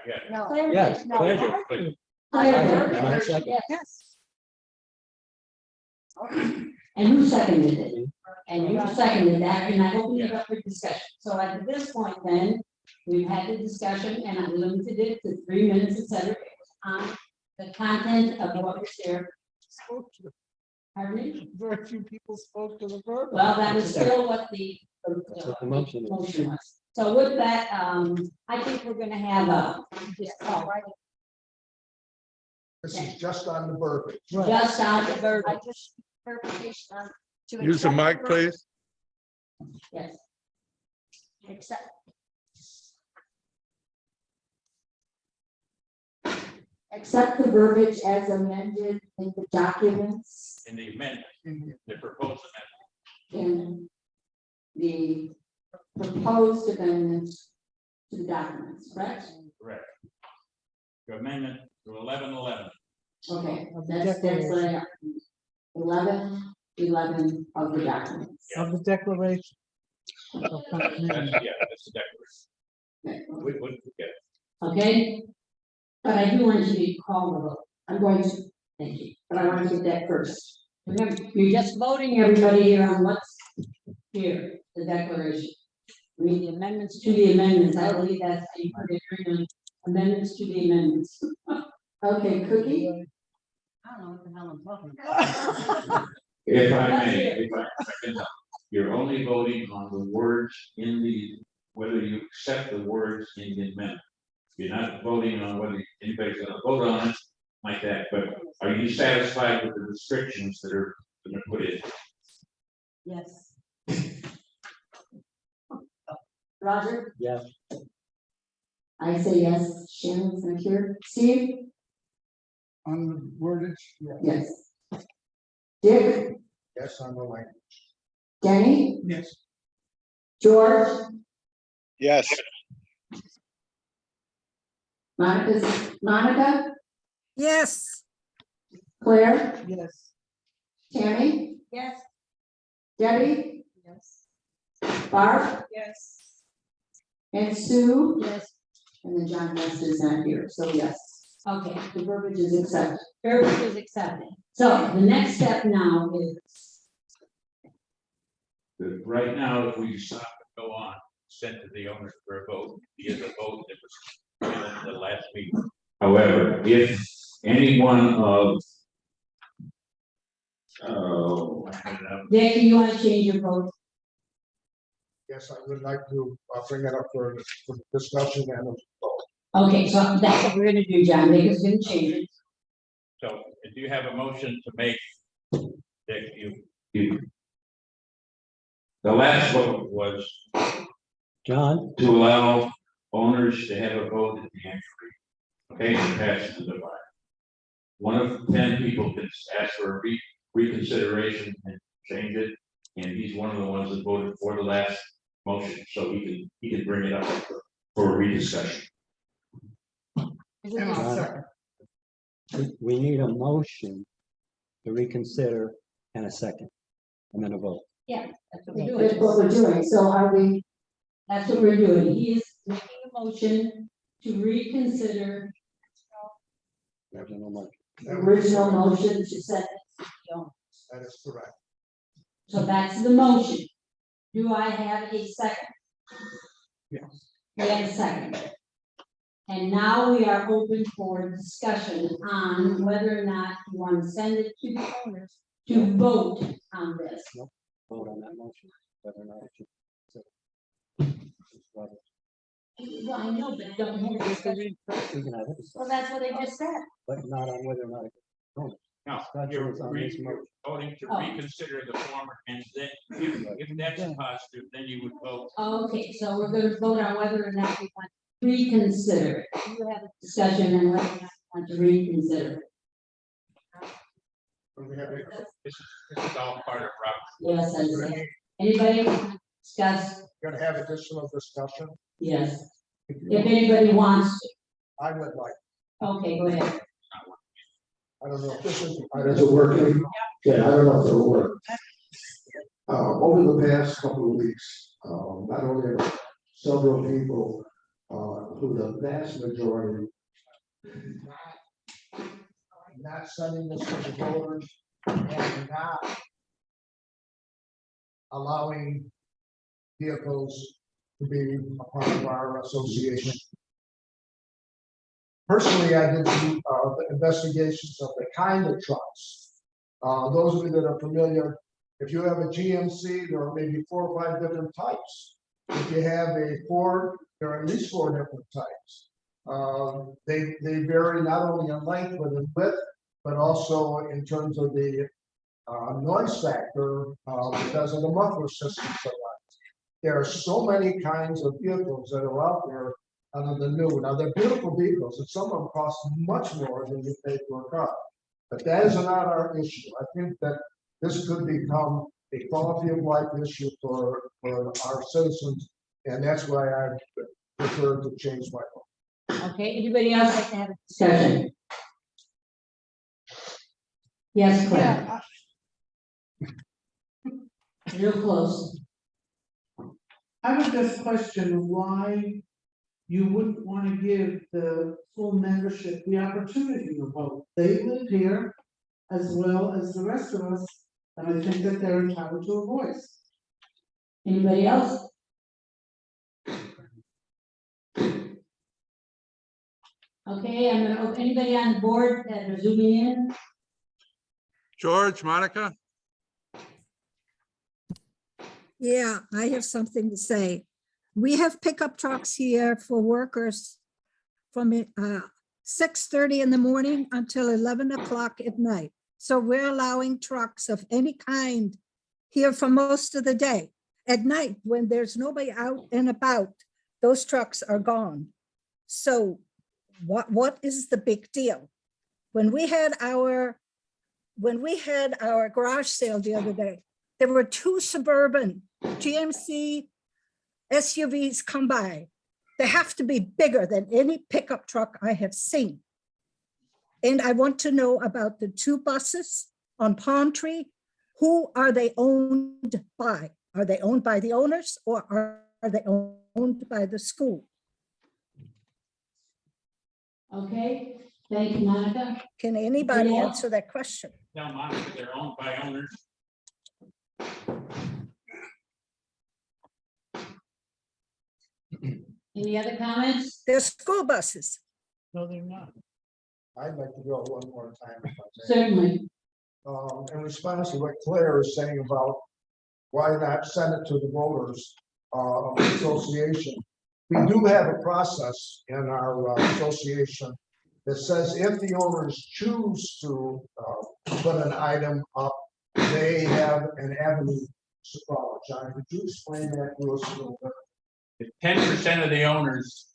yeah, No. Yes, No. pleasure. Claire did. Yes. And who seconded it? And you seconded that, and I opened it up for discussion. So at this point then, we've had the discussion and I limited it to 3 minutes, et cetera. It was on the content of what was there. Spoke to the- Pardon me? Very few people spoke to the verb. Well, that was still what the That's what the motion is. motion was. So with that, I think we're gonna have a, This is just on the verbiage. just on the verb. I just clarification on. to Use the accept mic, please. Yes. Accept. Accept the verbiage as amended in the documents in the amendment, the proposed amendment. in the proposed amendment to the documents, correct? Correct. Your amendment to 1111. Okay, that's what I got. 11 of the documents. Of the declaration. of That's, continuity. yeah, that's the declaration. We wouldn't forget. Okay? But I do want you to call the vote. I'm going to, Thank you. but I want to get that first. Remember, you're just voting everybody here on what's here, the declaration. I mean, the amendments to the amendments, I believe that's how you put it, agreement, amendments to the amendments. Okay, Cookie? I don't know what the hell I'm talking about. If I may, if I can, you're only voting on the words in the, whether you accept the words in the amendment. You're not voting on whether anybody's gonna vote on it like that, but are you satisfied with the restrictions that are put in? Yes. Roger? Yes. I say yes. Shannon's not here. Steve? On the wordage, yeah. Yes. Dick? Yes, on the language. Denny? Yes. George? Yes, Monica? Yes. Claire? Yes. Tammy? Yes. Debbie? Yes. Barb? Yes. And Sue? Yes. And then John West is not here, so yes, Okay, the verbiage is accepted. verbiage is accepted. So the next step now is, Right now, if we decide to go on, send to the owners for a vote, via the vote that was given at the last meeting. However, if any one of I don't know, Dick, do you want to change your vote? Yes, I would like to bring it up for discussion and a vote. Okay, so that's what we're gonna do, John, because we can change it. so do you have a motion to make that you the last vote was John? to allow owners to have a vote at the entry. Okay, to pass the divide. One of 10 people can ask for a reconsideration and change it, and he's one of the ones that voted for the last motion, so he can bring it up for a rediscussion. And I'll second. We need a motion to reconsider and a second, and then a vote. Yeah, that's what we're That's doing. what we're doing, so are we, That's what we're doing. He is making a motion to reconsider Original motion. the original motion to set, That is correct. So that's the motion. Do I have a second? Yes. We have a second. And now we are open for discussion on whether or not you want to send it to the owners to vote on this. Vote on that motion, whether or not it should. Well, I know, but don't have a discussion. We can have it, Well, that's what I just said. but not on whether or not. Now, Discussion you're is on this motion. voting to Oh. reconsider the former, and then if that's positive, then you would vote. Okay, so we're gonna vote on whether or not we want to reconsider it. You have a discussion on whether or not you want to reconsider it. We have a- This is all part of Robert's. Yes, I see. Anybody want to discuss? Gonna have additional discussion. Yes. If anybody wants to. I would like, Okay, go ahead. I don't know if this is it working? Yeah, I don't know if it'll work. Over the past couple of weeks, not only have several people, who the vast majority not sending this to the voters and not allowing vehicles to be a part of our association. Personally, I did some investigations of the kind of trucks. Those of you that are familiar, if you have a GMC, there are maybe 4 or 5 different types. If you have a Ford, there are at least 4 different types. They vary not only in length, but in width, but also in terms of the noise factor because of the muffler systems. There are so many kinds of vehicles that are out there other than new. Now, they're beautiful vehicles, and some of them cost much more than you pay for a car. But that is not our issue. I think that this could become a quality of life issue for our citizens, and that's why I prefer to change my vote. Okay, anybody else like to have a discussion? Yes, Claire. Real close. I would just question why you wouldn't want to give the full membership the opportunity to vote. They live here as well as the rest of us, and I think that they're entitled to a voice. Anybody else? Okay, I'm gonna open anybody on board that are zooming in. George, Monica? Yeah, I have something to say. We have pickup trucks here for workers from 6:30 in the morning until 11 o'clock at night. So we're allowing trucks of any kind here for most of the day. At night, when there's nobody out and about, those trucks are gone. So what is the big deal? When we had our garage sale the other day, there were 2 suburban GMC SUVs come by. They have to be bigger than any pickup truck I have seen. And I want to know about the 2 buses on Palm Tree. Who are they owned by? Are they owned by the owners or are they owned by the school? Okay, thank you, Monica. Can anybody Yeah. answer that question? Now, Monica, they're owned by owners. Any other comments? They're school buses. No, they're not. I'd like to go one more time. If I may. Certainly. In response to what Claire is saying about why not send it to the voters of the association. We do have a process in our association that says if the owners choose to put an item up, they have an avenue to follow. John, could you explain that to us a little bit? If 10% of the owners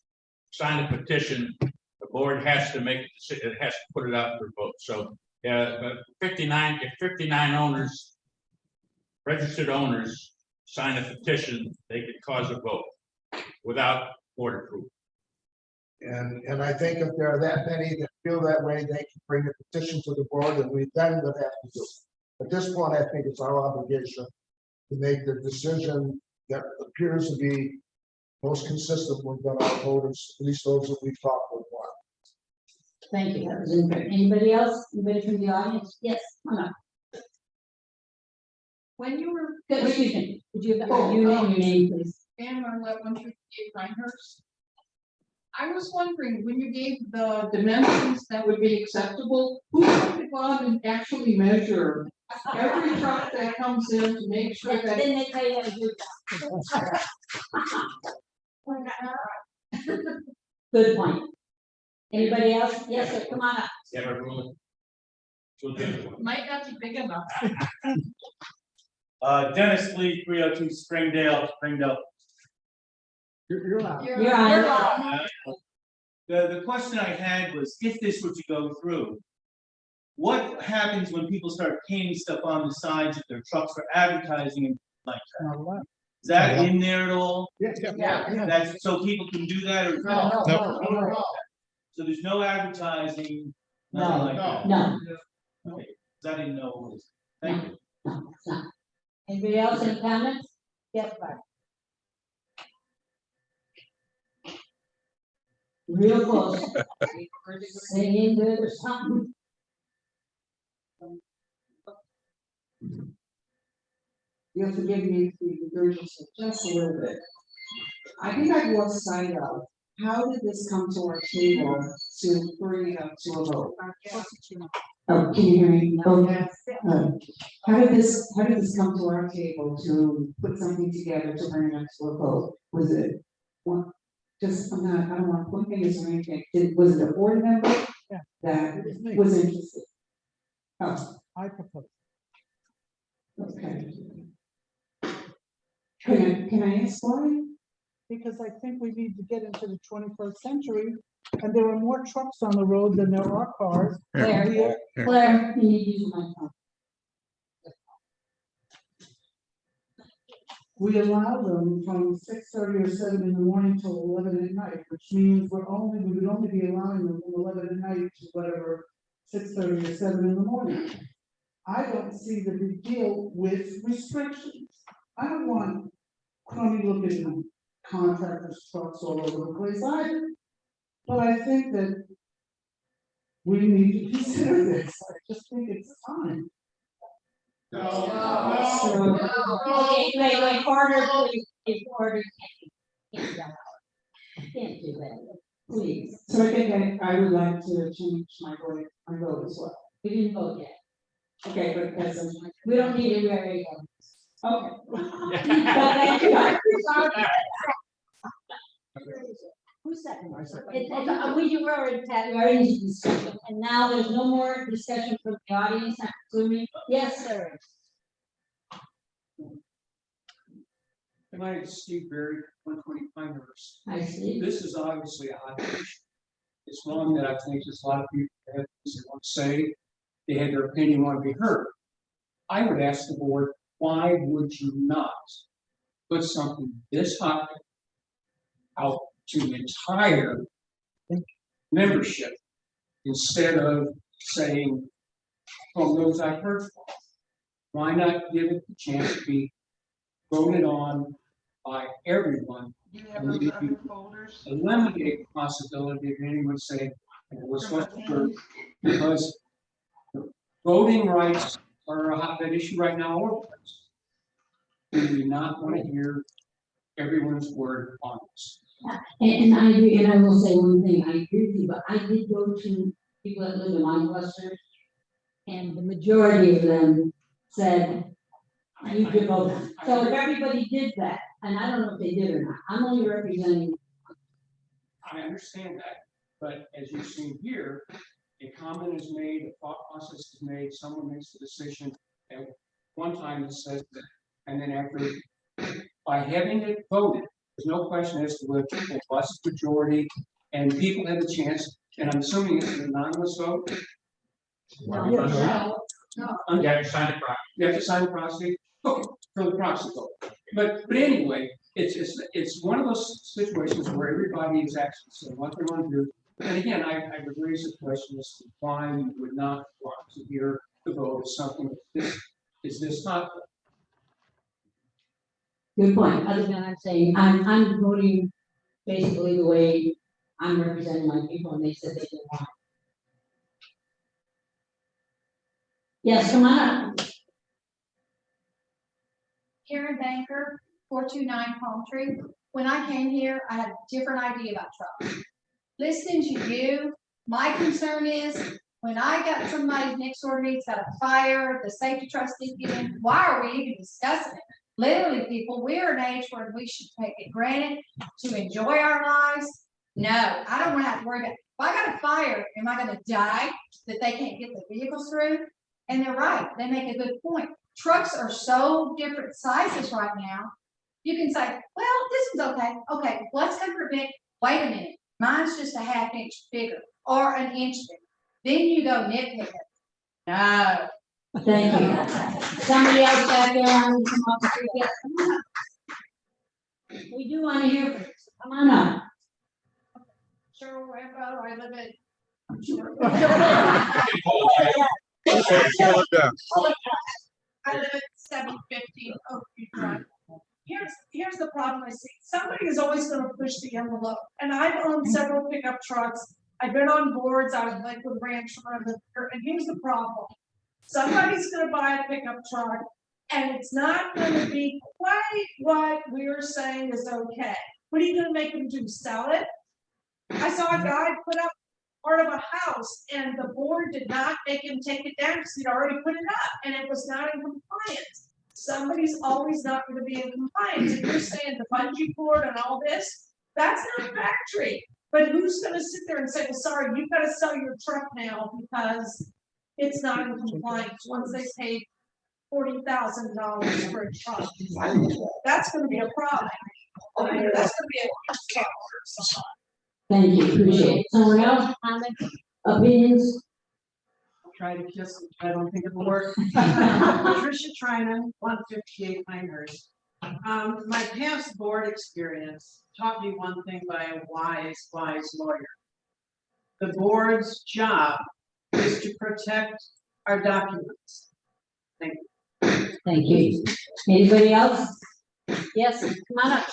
sign a petition, the board has to make a decision, it has to put it out for vote. So, but 59, if 59 owners, registered owners, sign a petition, they could cause a vote without board approval. And I think if there are that many that feel that way, they can bring a petition to the board and we then would have to do it. At this point, I think it's our obligation to make the decision that appears to be most consistent with what our voters, at least those that we talked with, want. Thank you. That was interesting. Anybody else? Anybody from the audience? Yes, come on. When you were. Good, excuse me. Would you, you name your name, please? And Marlette 158 Pinehurst. I was wondering, when you gave the dimensions that would be acceptable, who's going to go out and actually measure every truck that comes in to make sure that. Then they tell you how to do that. Good point. Anybody else? Yes, sir, come on up. You have a ruler? Might not be big enough. Dennis Lee, 302 Springdale. You're on. You're on. The question I had was, if this were to go through, what happens when people start painting stuff on the sides of their trucks for advertising and like that? Is that in there at all? Yeah. That's so people can do that or No. So there's no advertising Nothing No, like that? no, Okay, 'cause I didn't know. What was- Thank you. no, it's not. Anybody else, any comments? Yes, Barb. Real close. Singing good or something. You'll forgive me if we diverge just a little bit. I think I've lost sight of, how did this come to our table to bring it up to a vote? Oh, can you hear me? Okay. How did this come to our table to put something together to bring it up to a vote? Was it one, just, I don't want to point fingers or anything, was it a board member that It was me. was interested? Oh, I propose. okay. Can I ask why? Because I think we need to get into the 21st century, and there are more trucks on the road than there are cars. Claire, Claire, you need to use my phone. We allow them from 6:30 or 7 in the morning till 11 at night, which means we would only be allowing them from 11 at night to whatever, 6:30 or 7 in the morning. I don't see the big deal with restrictions. I don't want crummy looking contractors trucks all over the place either. But I think that we need to consider this. I just think it's time. Okay, wait, order, please, order. Can't do that, please. So I think I would like to change my vote as well. We didn't vote yet. Okay, but that's, We don't need it very. okay. Who's second? We were already, we already did discussion, and now there's no more discussion from the audience, I'm assuming. Yes, sir. My name is Steve Berry, 120 Pinehurst. I see. This is obviously a hot issue. It's one that I think there's a lot of people that have things they want to say. They have their opinion, want to be heard. I would ask the board, why would you not put something this hot out to the entire membership instead of saying, from those I've heard from? Why not give it the chance to be voted on by everyone? And we eliminate the possibility of anyone saying, what's what the group, because voting rights are a hotbed issue right now all over the place. Do we not want to hear everyone's word on this? And I agree, and I will say one thing, I agree with you, but I did go to people that live in my cluster, and the majority of them said, you could vote. So if everybody did that, and I don't know if they did or not, I'm only representing. I understand that, but as you've seen here, a comment is made, a thought process is made, someone makes a decision at one time that says that, and then after, by having it voted, there's no question as to whether people plus majority, and people have the chance, and I'm assuming it's an anonymous vote. You have to sign the proxy. You have to sign the proxy, okay, for the proxy vote. But anyway, it's one of those situations where everybody is actually saying what they want to do. And again, I would raise the question as to why you would not want to hear the vote of something that is this not. Good point, other than I'm saying, I'm voting basically the way I'm representing my people, and they said they didn't want it. Yes, come on up. Karen Banker, 429 Palm Tree. When I came here, I had a different idea about trucks. Listening to you, my concern is when I got somebody next door to me, it's got a fire, the safety trucks didn't get in, why are we even discussing it? Literally, people, we're an age where we should take it granted to enjoy our lives. No, I don't want to have to worry about it. If I got a fire, am I going to die that they can't get the vehicles through? And they're right, they make a good point. Trucks are so different sizes right now. You can say, well, this is okay. Okay, let's go for a bit. Wait a minute, mine's just a ½ inch bigger or an inch bigger. Then you go nitpick it. No. Thank you. Somebody else back there, I'm come up here. Yes, come on up. We do want to hear from you. Come on up. Cheryl Rambo, I live at Sure. Slow it down. I live at 750 Oakview Drive. Here's the problem I see. Somebody is always gonna push the envelope. And I've owned several pickup trucks. I've been on boards out of Lakewood Ranch when I lived here, and here's the problem. Somebody's gonna buy a pickup truck, and it's not gonna be quite what we're saying is okay. What are you gonna make them do, sell it? I saw a guy put up part of a house, and the board did not make him take it down because he'd already put it up, and it was not in compliance. Somebody's always not gonna be in compliance, and you're saying the bungee cord and all this, that's not factory. But who's gonna sit there and say, well, sorry, you've gotta sell your truck now because it's not in compliance, once they paid $40,000 for a truck. That's gonna be a problem. That's gonna be a huge problem. Thank you, appreciate it. Someone else, comments, opinions? Try to kiss, I don't think it'll work. Patricia Trinan, 158 Pinehurst. My past board experience taught me one thing by a wise lawyer. The board's job is to protect our documents. Thank you. Thank you. Anybody else? Yes, come on up.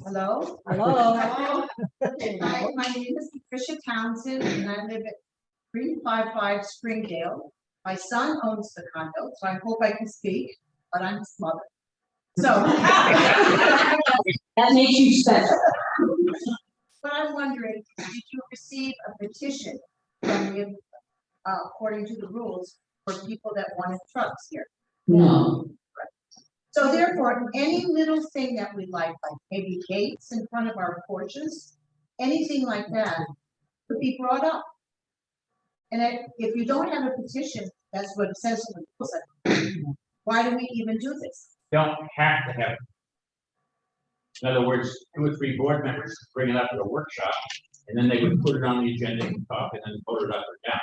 Hello? Hello. Hi, my name is Patricia Townsend, and I live at 355 Springdale. My son owns the condo, so I hope I can speak, but I'm his mother. So. That makes you special. But I'm wondering, did you receive a petition from the, according to the rules, for people that wanted trucks here? No. So therefore, any little thing that we like maybe gates in front of our porches, anything like that could be brought up. And if you don't have a petition, that's what it says in the book. Why do we even do this? Don't have to have it. In other words, 2 or 3 board members bring it up at a workshop, and then they would put it on the agenda and talk, and then vote it up or down.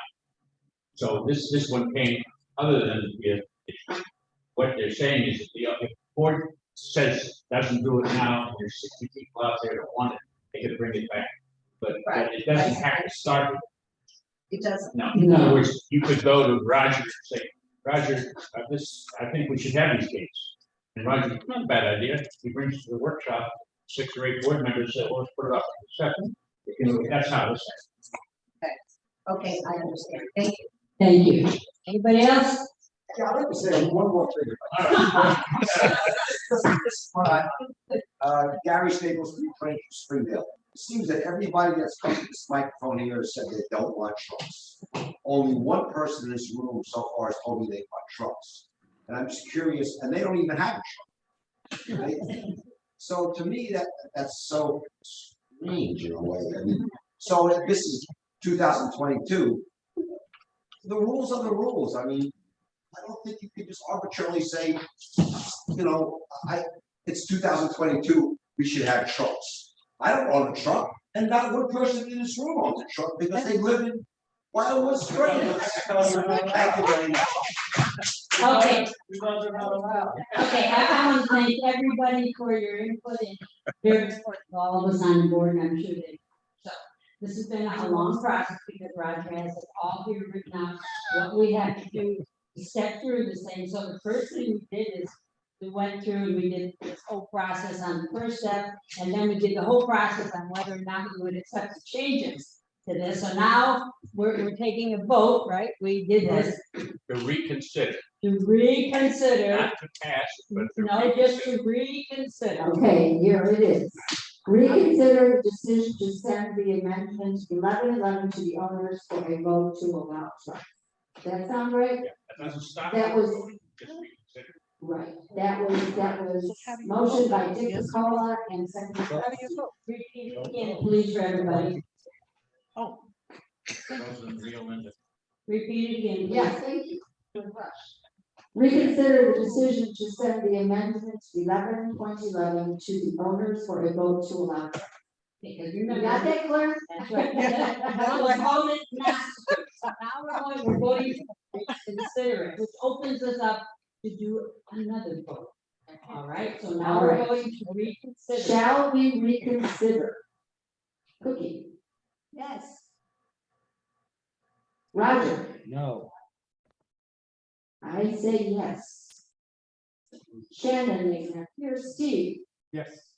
So this one came, other than what they're saying is, if the board says doesn't do it now, and there's 60 people out there that want it, they could bring it back. But it doesn't have to start. It doesn't. No. In other words, you could go to Roger and say, Roger, I think we should have these gates. And Roger, it's not a bad idea. He brings it to the workshop, 6 or 8 board members say, well, let's put it up for a second. That's how it's. Okay, I understand. Thank you. Thank you. Anybody else? Yeah, I'd like to say one more thing. Gary Staples, Springdale. It seems that everybody that's come to this microphone here has said they don't want trucks. Only one person in this room so far has told me they want trucks. And I'm just curious, and they don't even have a truck. So to me, that's so strange in a way. I mean, so if this is 2022, the rules are the rules. I mean, I don't think you could just arbitrarily say, you know, it's 2022, we should have trucks. I don't own a truck, and not one person in this room owns a truck because they live in Wildewood Springs. Thank you very much. Okay. Okay, I want to thank everybody for your input and very important to all of us on the board, and I'm sure that. So this has been a long process because Roger has it all here written out, what we have to do to step through this thing. So the first thing we did is we went through and we did this whole process on the first step, and then we did the whole process on whether or not we would accept the changes to this. So now we're taking a vote, right? We did this To reconsider. to reconsider. Not to pass, but to No, just to reconsider. Okay, here it is. Reconsider decision to send the amendment 1111 to the owners for a vote to allow trucks. That sound right? That doesn't stop. That was Just reconsider. right. That was motion by Dick Nicola and second. Repeat it again, please, for everybody. Oh. Those real Linda. Repeat it again. Yes, thank you. Reconsider the decision to send the amendment 11/2011 to the owners for a vote to allow. Because You remember, got that, Claire? that's right. That was voted not to. So now we're voting to consider it, which opens us up to Shall we reconsider? Cookie, Yes. Roger, No. I say yes. Shannon, is not here. Steve, Yes.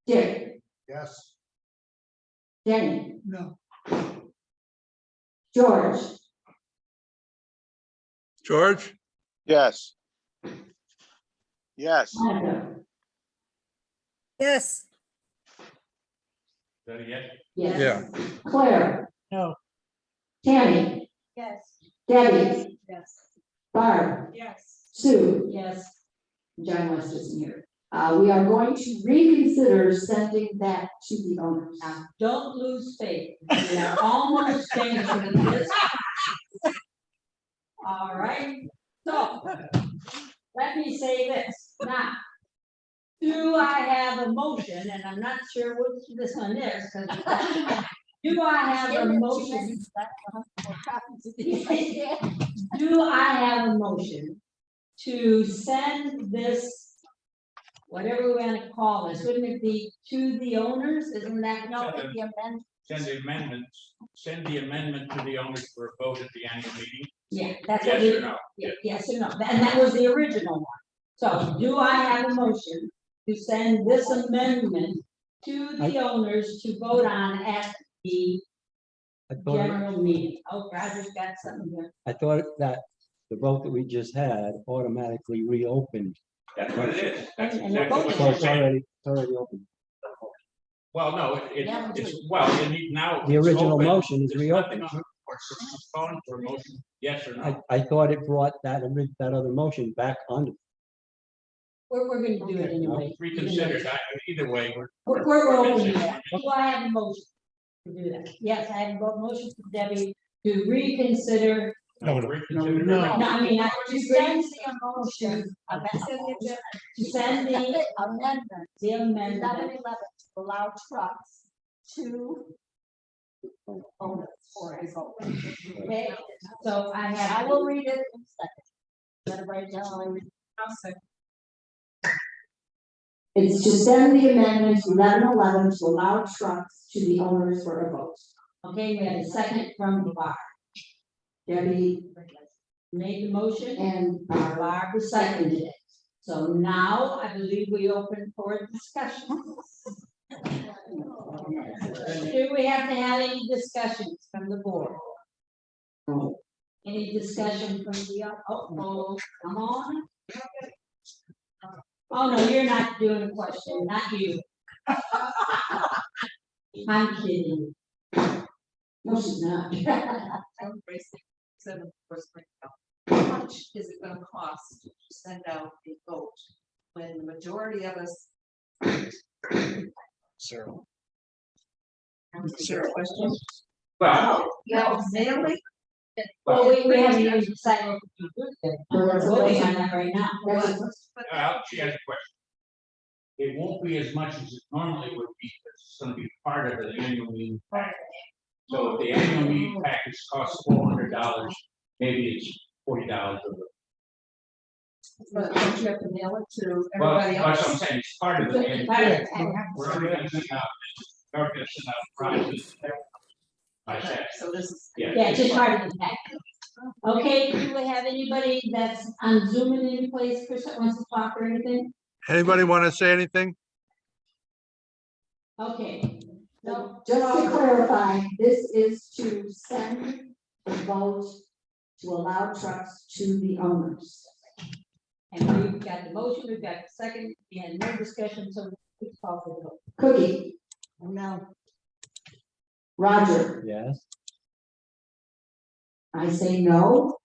Dick, Yes. Jenny, No. George, George? Yes. Yes. Monica. Yes. Is that a yes? Yes. Yeah. Claire. No. Tammy, Yes. Debbie, Yes. Barb, Yes. Sue, Yes, John West isn't here. We are going to reconsider sending that to the owners. now, don't lose faith. We are almost finishing this. All right, so let me say this now. Do I have a motion, and I'm not sure which this one is, because do I have a motion? Do I have a motion to send this, whatever we want to call this, wouldn't it be to the owners? Isn't that? No, it's the amendment. Send the amendment to the owners for a vote at the annual meeting. Yeah, that's what Yes we, or no? yes or no, and that was the original one. So do I have a motion to send this amendment to the owners to vote on at the I thought, general meeting? Oh, Roger's got something here. I thought that the vote that we just had automatically reopened. That's what it is. That's And exactly we're what So you're it's saying. already open. Well, no, it's, well, you need now. The it's original open. motion is There's reopened. nothing on the floor, so it's calling for a motion, yes or no? I thought it brought that other motion back on. We're gonna do it anyway. Reconsidered, either way, We're open to that. Do I have a motion to do that? Yes, I have a motion from Debbie to reconsider. reconsider. No, I mean, to send the motion, to send the Amendment. the amendment. 11 to allow trucks to owners for a vote. Okay, so I I have, will read it in a second. Let it write down. It's to send the amendment to 1111 to allow trucks to the owners for a vote. okay, we have a second from Barb. Debbie Made the motion and Barbara seconded it. So now I believe we open for discussion. Do we have to have any discussions from the board? Any discussion from the, oh, come on. Oh, no, you're not doing a question, not you. I'm kidding. No, she's not. How much is it gonna cost to send out a vote when the majority of us? Sarah. Is there a question? Well, No, mailing? Well, we haven't even decided what to do with it. We're voting on that right now. she has a question. It won't be as much as it normally would be, because it's gonna be part of the annual meeting package. So if the annual meeting package costs $400, maybe it's $40 of it. But don't you have to mail it to Well, everybody that's else? what I'm saying, it's part of the annual package. We're already gonna send out, prizes. By text. So this is. Yeah, it's just part of the package. Okay, do we have anybody that's on Zoom in any place, Chris, that wants to talk or anything? Anybody want to say anything? Okay, No, just to clarify, this is to send the vote to allow trucks to the owners. and we've got the motion, we've got the second, and no discussion, so please call for the vote. Cookie, No. Roger, Yes. I say no.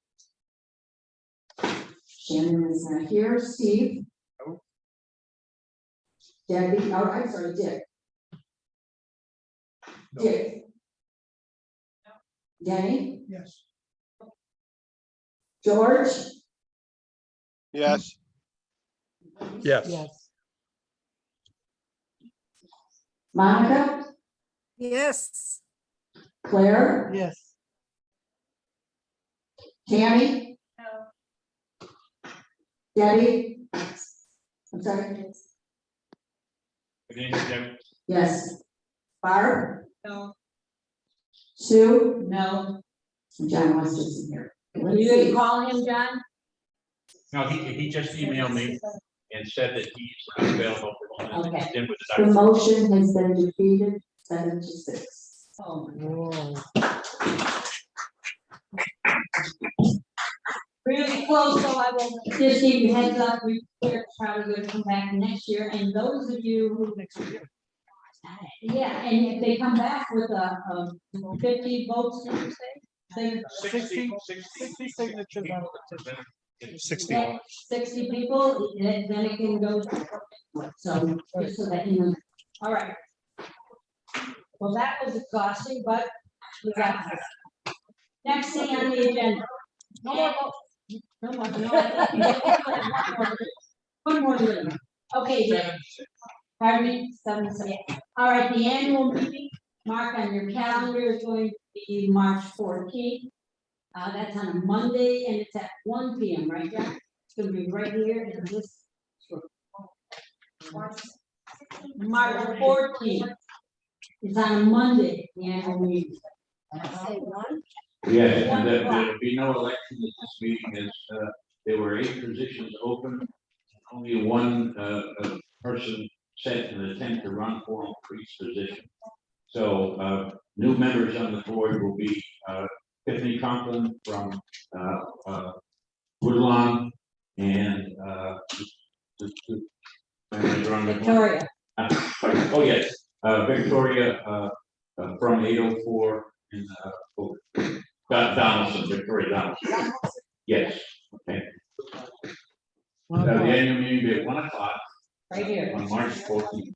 Shannon is not here. Steve? Debbie, oh, I'm sorry, Dick. Dick? Jenny? Yes. George? Yes. Yes. Monica? Yes. Claire? Yes. Tammy? Debbie? I'm sorry, Again, yes. Barb, No. Sue, No. and John West isn't here. You didn't call him, John? no, he just emailed me and said that he's unavailable. Okay. Then with The the- motion has been defeated, 7-6. Oh, really close, so I will just give you heads up, we're probably gonna come back next year, and those of you who. Yeah, and if they come back with a 50 votes, did you say? 60 signatures on the petition. 60 people, then it can go. So, just so that you know, all right. Well, that was exhausting, but we got this. Next thing on the agenda. No more votes. No more, no. One more minute. Okay, pardon me, 7-6. All right, the annual meeting, mark on your calendar, is going to be March 14th. That's on a Monday, and it's at 1 p.m., right, John? It's gonna be right here in this. March 14th. It's on a Monday, the annual meeting. Yes, and there'll be no election at this meeting, as there were 8 positions open. Only one person set an attempt to run for each position. So new members on the board will be Tiffany Conklin from Woodlawn and Victoria. Oh, yes, Victoria from 804 in Donaldson, Victoria Donaldson. Yes, okay. The annual meeting will be at 1 o'clock. Right here. On March 14th.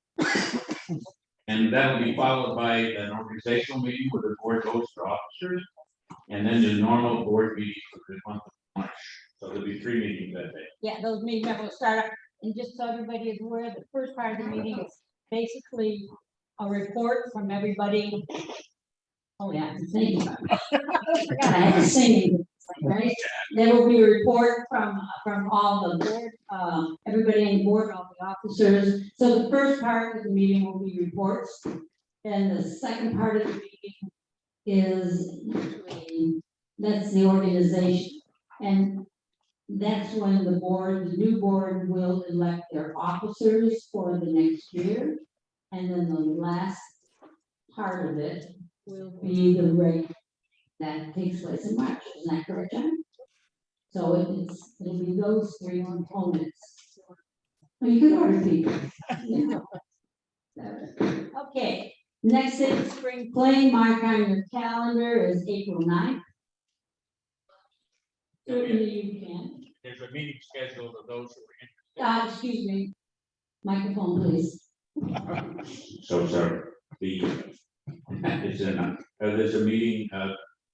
And that will be followed by an organizational meeting with the board host for officers. And then the normal board meeting for the month of March. So there'll be 3 meetings that day. Yeah, those meetings will start, and just so everybody is aware, the first part of the meeting is basically a report from everybody. Oh, yeah, I'm thinking about it. I forgot I had to sing, right? There will be a report from all the board, everybody on board, all the officers. So the first part of the meeting will be reports. And the second part of the meeting is, that's the organization. And that's when the board, the new board will elect their officers for the next year. And then the last part of it will be the rate that takes place in March. Isn't that correct, John? So it'll be those 3 components. Well, you could order people. Okay, next is spring clean. Mark on your calendar is April 9th. Certainly you can. There's a meeting scheduled of those who are interested. Excuse me. Microphone, please. So sorry. There's a meeting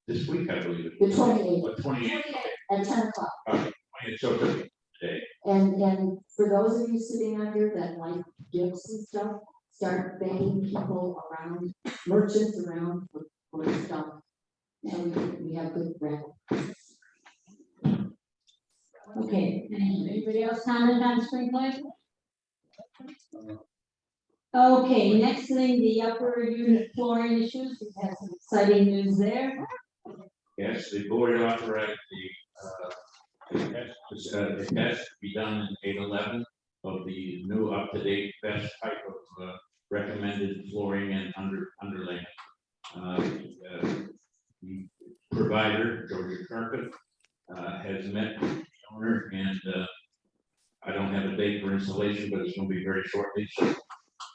this week, I believe. The 28th. What, 28th? At 10 o'clock. Okay, it's so today. And for those of you sitting under that like gifts and stuff, start banging people around, merchants around for stuff. And we have good raffle. Okay, anybody else comment on spring clean? Okay, next thing, the upper unit flooring issues. We have some exciting news there. Yes, the board authorized the test to be done in 811 of the new up-to-date best type of recommended flooring and underlayment. The provider, Georgia Carpet, has met with the owner, and I don't have a date for installation, but it's going to be very shortly. So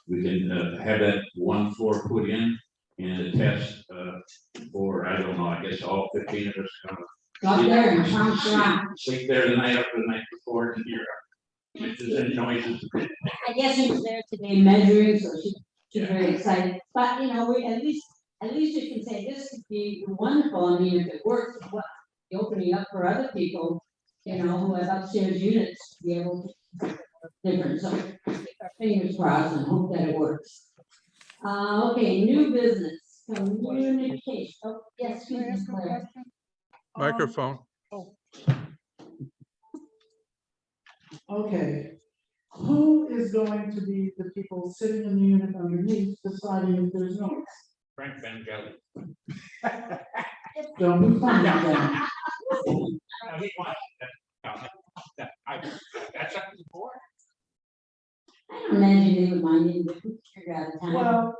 we can have that one floor put in and a test for, I don't know, I guess all 15 of us Up there and bounce around. sleep there the night after the night before and hear if there's any noises. I guess she was there today measuring, so she's very excited. But you know, we at least you can say this could be wonderful. I mean, if it works, what the opening up for other people, you know, who have upstairs units to be able to different. So keep our fingers crossed and hope that it works. Okay, new business, communication. Oh, yes, excuse me, Claire. Microphone. Okay. who is going to be the people sitting in the unit underneath deciding if there's noise? Frank Vangelli. Don't be funny, Dan. No, he wants that. No, that's up to the board. I don't imagine they would mind it, but we figure out a time. Well,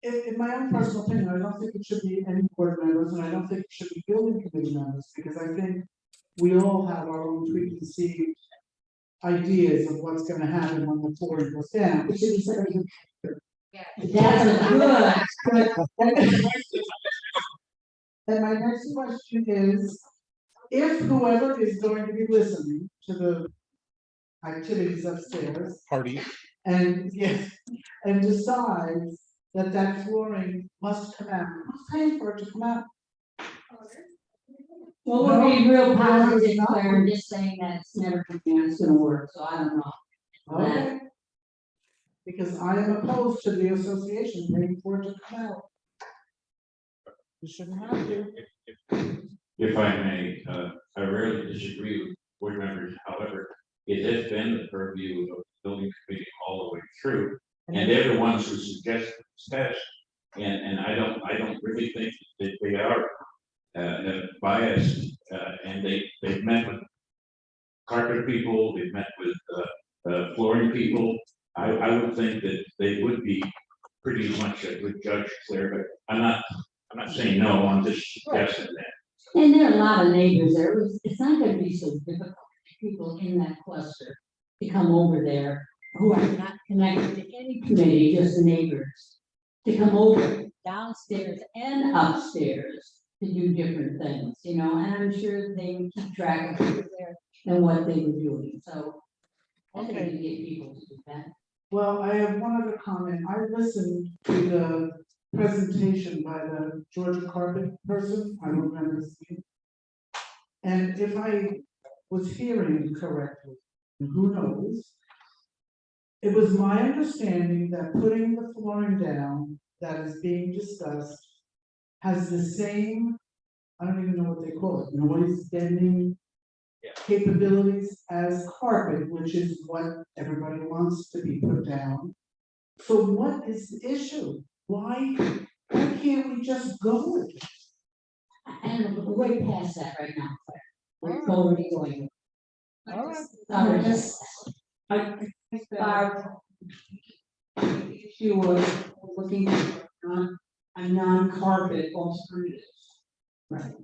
in my own personal opinion, I don't think it should be any board members, and I don't think it should be building committee members, because I think we all have our own preconceived ideas of what's gonna happen when the floor goes down. It should be somebody who. That's good. And my next question is, if whoever is going to be listening to the activities upstairs Party. and, yes, and decides that that flooring must come out, who's paying for it to come out? Well, we're being real No, positive, it's not. Claire, we're just saying that it's never gonna work, so I don't know. Okay. Because I am opposed to the association paying for it to come out. You shouldn't have to. If I may, I rarely disagree with board members, however, it has been the purview of the building committee all the way through. And they're the ones who suggest this test, and I don't really think that they are biased, and they've met with carpet people, they've met with flooring people. I would think that they would be pretty much a good judge, Claire, but I'm not saying no, I'm just suggesting that. And there are a lot of neighbors there, it's not gonna be so difficult for people in that cluster to come over there who are not connected to any committee, just the neighbors. To come over downstairs and upstairs to do different things, and I'm sure they would keep track of who was there and what they were doing, so. I think we can get people to do that. Well, I have one other comment. I listened to the presentation by the Georgia carpet person. I don't remember his name. And if I was hearing correctly, and who knows, it was my understanding that putting the flooring down that is being discussed has the same, I don't even know what they call it, noise deadening capabilities as carpet, which is what everybody wants to be put down. So what is the issue? Why can't we just go with it? And we're way past that right now, Claire. We're already going. All right. Issue was looking for a non-carpet alternative. Right.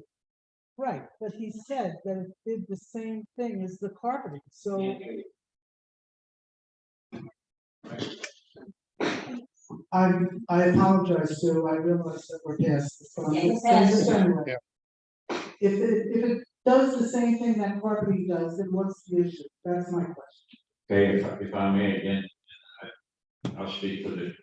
Right, but he said that it did the same thing as the carpeting, so. I apologize, Sue, I realize that we're guests. But I'm gonna say this anyway. If it does the same thing that carpeting does, then what's the issue? That's my question. Okay, if I may again, I'll speak for the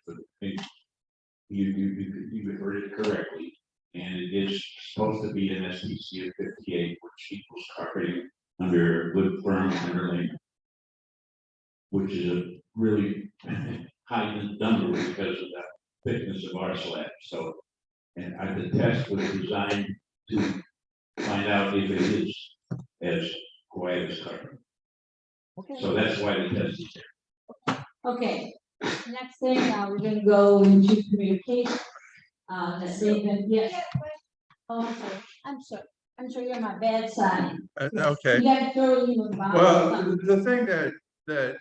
you heard it correctly. And it is supposed to be an SPC of 58, which equals carpeting under good firm underlayment, which is a really high number because of the thickness of our slab. So, and the test was designed to find out if it is as quiet as carpeting. Okay. So that's why the test is there. Okay, next thing, we're gonna go into communication. The statement, yes. Oh, I'm sorry, you're on my bad side. Okay. You gotta throw you in the bottom. Well, the thing that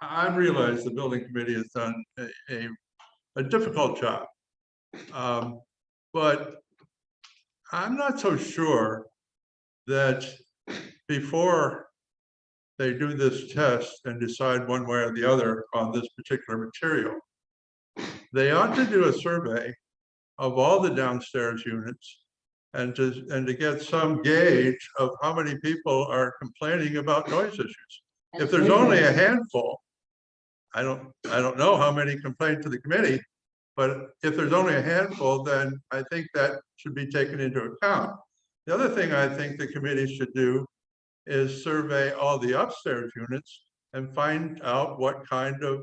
I realize the building committee has done a difficult job. But I'm not so sure that before they do this test and decide one way or the other on this particular material, they ought to do a survey of all the downstairs units and to get some gauge of how many people are complaining about noise issues. If there's only a handful, I don't know how many complain to the committee, but if there's only a handful, then I think that should be taken into account. The other thing I think the committee should do is survey all the upstairs units and find out what kind of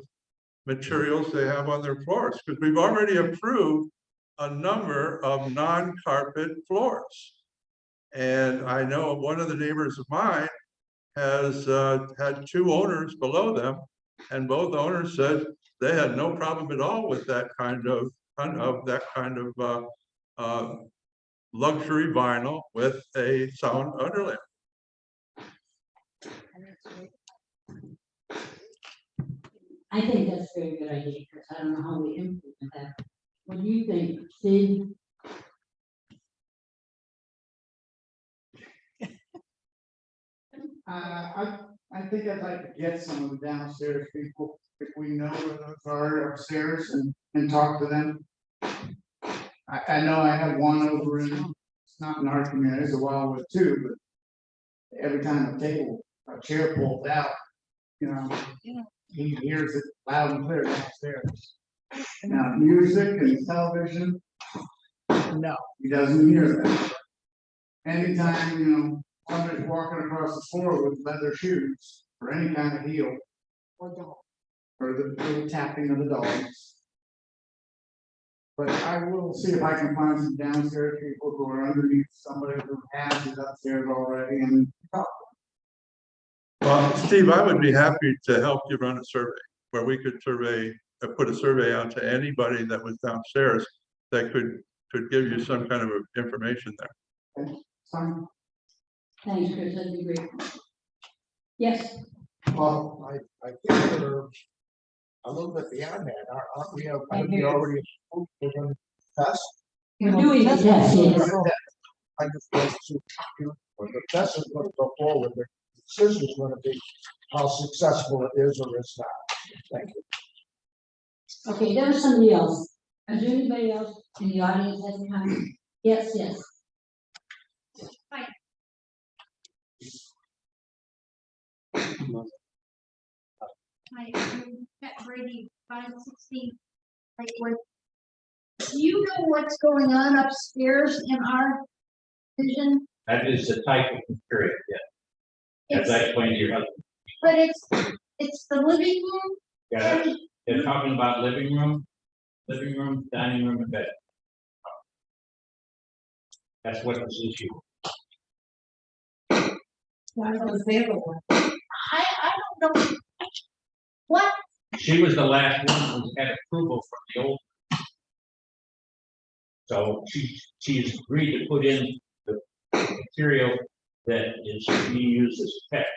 materials they have on their floors, because we've already approved a number of non-carpet floors. And I know one of the neighbors of mine has had two owners below them, and both owners said they had no problem at all with that kind of luxury vinyl with a sound underlay. I think that's a very good idea, because I don't know how we implement that. What do you think, Steve? I think I'd like to get some of the downstairs people, if we know where those are upstairs, and talk to them. I know I have one over in, it's not in our community, it's a Wildwood too, but every time a chair pulls out, you know, he hears it loud and clear downstairs. Now, music and television, no, he doesn't hear that. Anytime, you know, somebody's walking across the floor with leather shoes or any kind of heel, or the tapping of the dogs. But I will see if I can find some downstairs people who are underneath somebody who has it upstairs already and talk. Well, Steve, I would be happy to help you run a survey where we could put a survey out to anybody that was downstairs that could give you some kind of information there. Okay, fine. Thanks, Chris, that'd be great. Yes, Well, I think we're a little bit beyond that, aren't we? Have we already approved we're gonna test? we're doing the test, yes. I just want to, when the test is gonna go forward, the decision is gonna be how successful it is or is not. Thank you. Okay, there was somebody else. Is there anybody else in the audience has a comment? Yes, yes. Hi, I'm at Brady 516 Lakewood. Do you know what's going on upstairs in our division? That is the type of period, yeah. As I explained to your husband. But it's the living room. Yeah, they're talking about living room, dining room, and bed. That's what this issue. I don't know. What? She was the last one who had approval from the old. So she's agreed to put in the material that is being used as a test.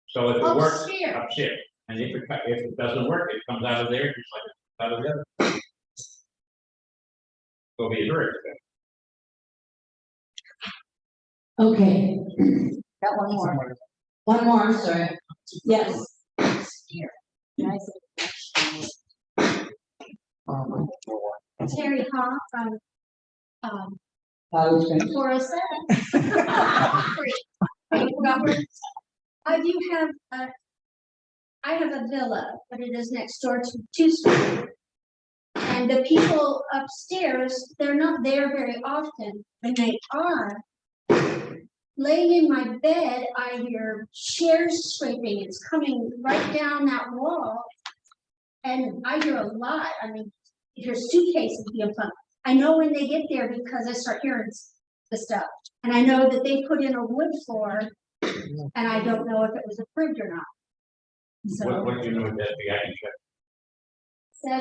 So if it works, upstairs, and if it doesn't work, it comes out of there just like it comes out of the other. Go be her expense. Okay. Got one more. One more, I'm sorry. Yes. Here. Terry Hawk from, 407. I have a villa, but it is next door to 2-story. And the people upstairs, they're not there very often. When they are, laying in my bed, I hear chairs scraping. It's coming right down that wall. And I hear a lot. I mean, you hear suitcases being pumped. I know when they get there because I start hearing the stuff. And I know that they put in a wood floor, and I don't know if it was approved or not. So What do you know what that be? I can check.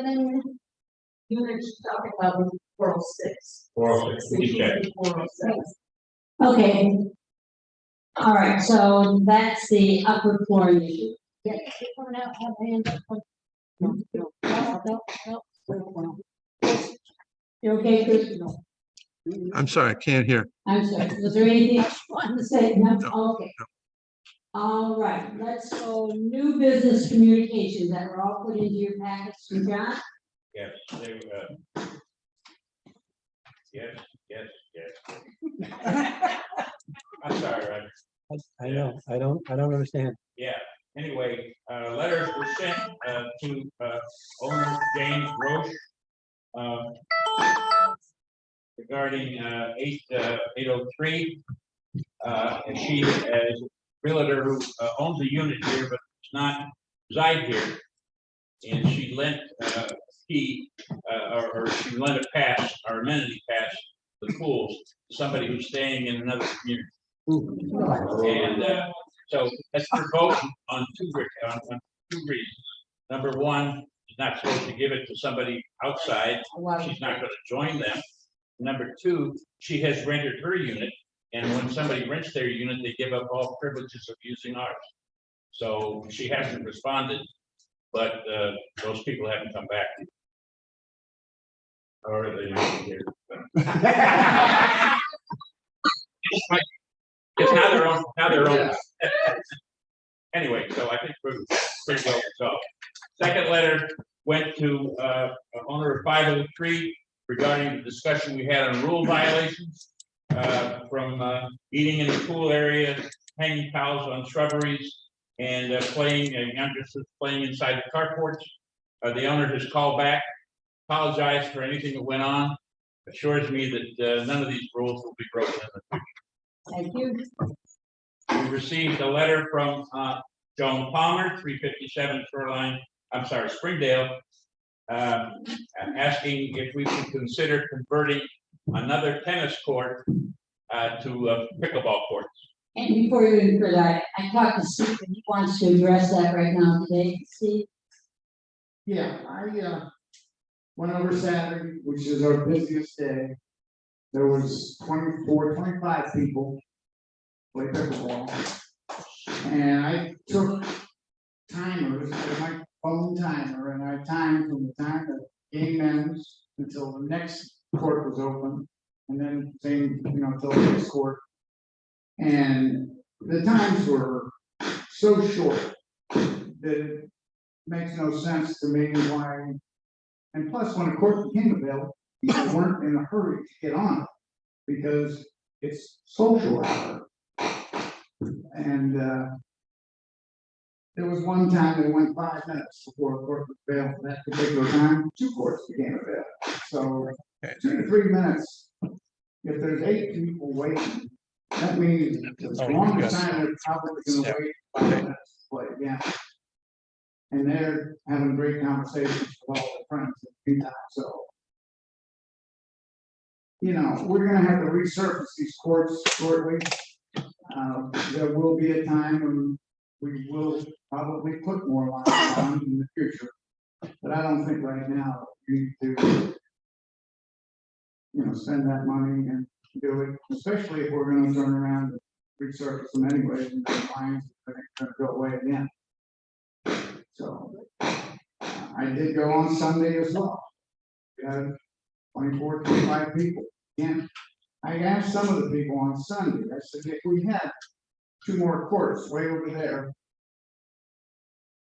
7 units talking about 406. 406, we can check. 406. Okay. All right, so that's the upper floor issue. Yeah, keep coming out, have hands up. No. You okay, Chris? I'm sorry, I can't hear. I'm sorry, was there anything else you wanted to say? No, okay. All right, let's go new business communications that were all put into your packets from John. Yes, they, yes. I'm sorry, Roger. I know, I don't understand. Yeah, anyway, letters were sent to owner James Roche regarding 803. And she is a realtor who owns a unit here, but does not reside here. And she lent or she lent a pass, or amenity pass, the pools, to somebody who's staying in another community. And So that's for vote on two reasons. Number one, she's not supposed to give it to somebody outside. She's not gonna join them. Number two, she has rented her unit, and when somebody rents their unit, they give up all privileges of using ours. So she hasn't responded, but those people haven't come back. Or they not here. It's now their own. Anyway, so I think we're pretty well resolved. Second letter went to owner of 503 regarding the discussion we had on rule violations from eating in the pool area, hanging towels on shrubberies, and youngsters playing inside the carports. The owner has called back, apologized for anything that went on, assures me that none of these rules will be broken in the future. Thank you. We received a letter from Joan Palmer, 357 Springdale, asking if we could consider converting another tennis court to pickleball courts. And before you even further, I talked to Steve and he wants to address that right now today. Steve? Yeah, I went over Saturday, which is our busiest day. There was 24, 25 people play pickleball. And I took timers, my phone timer, and I timed from the time the game ends until the next court was open. And then same, until the next court. And the times were so short that it makes no sense to me why. And plus, when a court became available, people weren't in a hurry to get on it because it's social hour. And there was one time they went 5 minutes before a court was available. That particular time, 2 courts became available. So 2 to 3 minutes. If there's 8 people waiting, that means the longest time they're probably going to wait 5 minutes to play again. And they're having great conversations with all their friends at the meantime. So, we're going to have to resurface these courts shortly. There will be a time when we will probably put more lines on in the future. But I don't think right now we need to, spend that money and do it, especially if we're going to turn around and resurface them anyway, and the lines are going to go away again. So I did go on Sunday as well. We had 24, 25 people. And I asked some of the people on Sunday, I said, if we had 2 more courts way over there,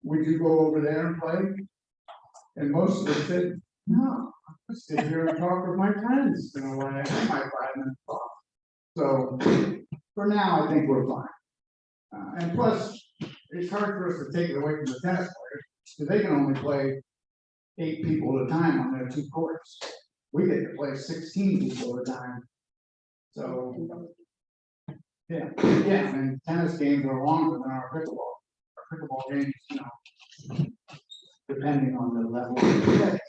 would you go over there and play? And most of them said, no, I sit here and talk with my friends, when I have my 5 minutes off. So for now, I think we're fine. And plus, it's hard for us to take it away from the tennis players, because they can only play 8 people at a time on their 2 courts. We get to play 16 people at a time. So, yeah, and tennis games are longer than our pickleball. Our pickleball games, depending on the level of play.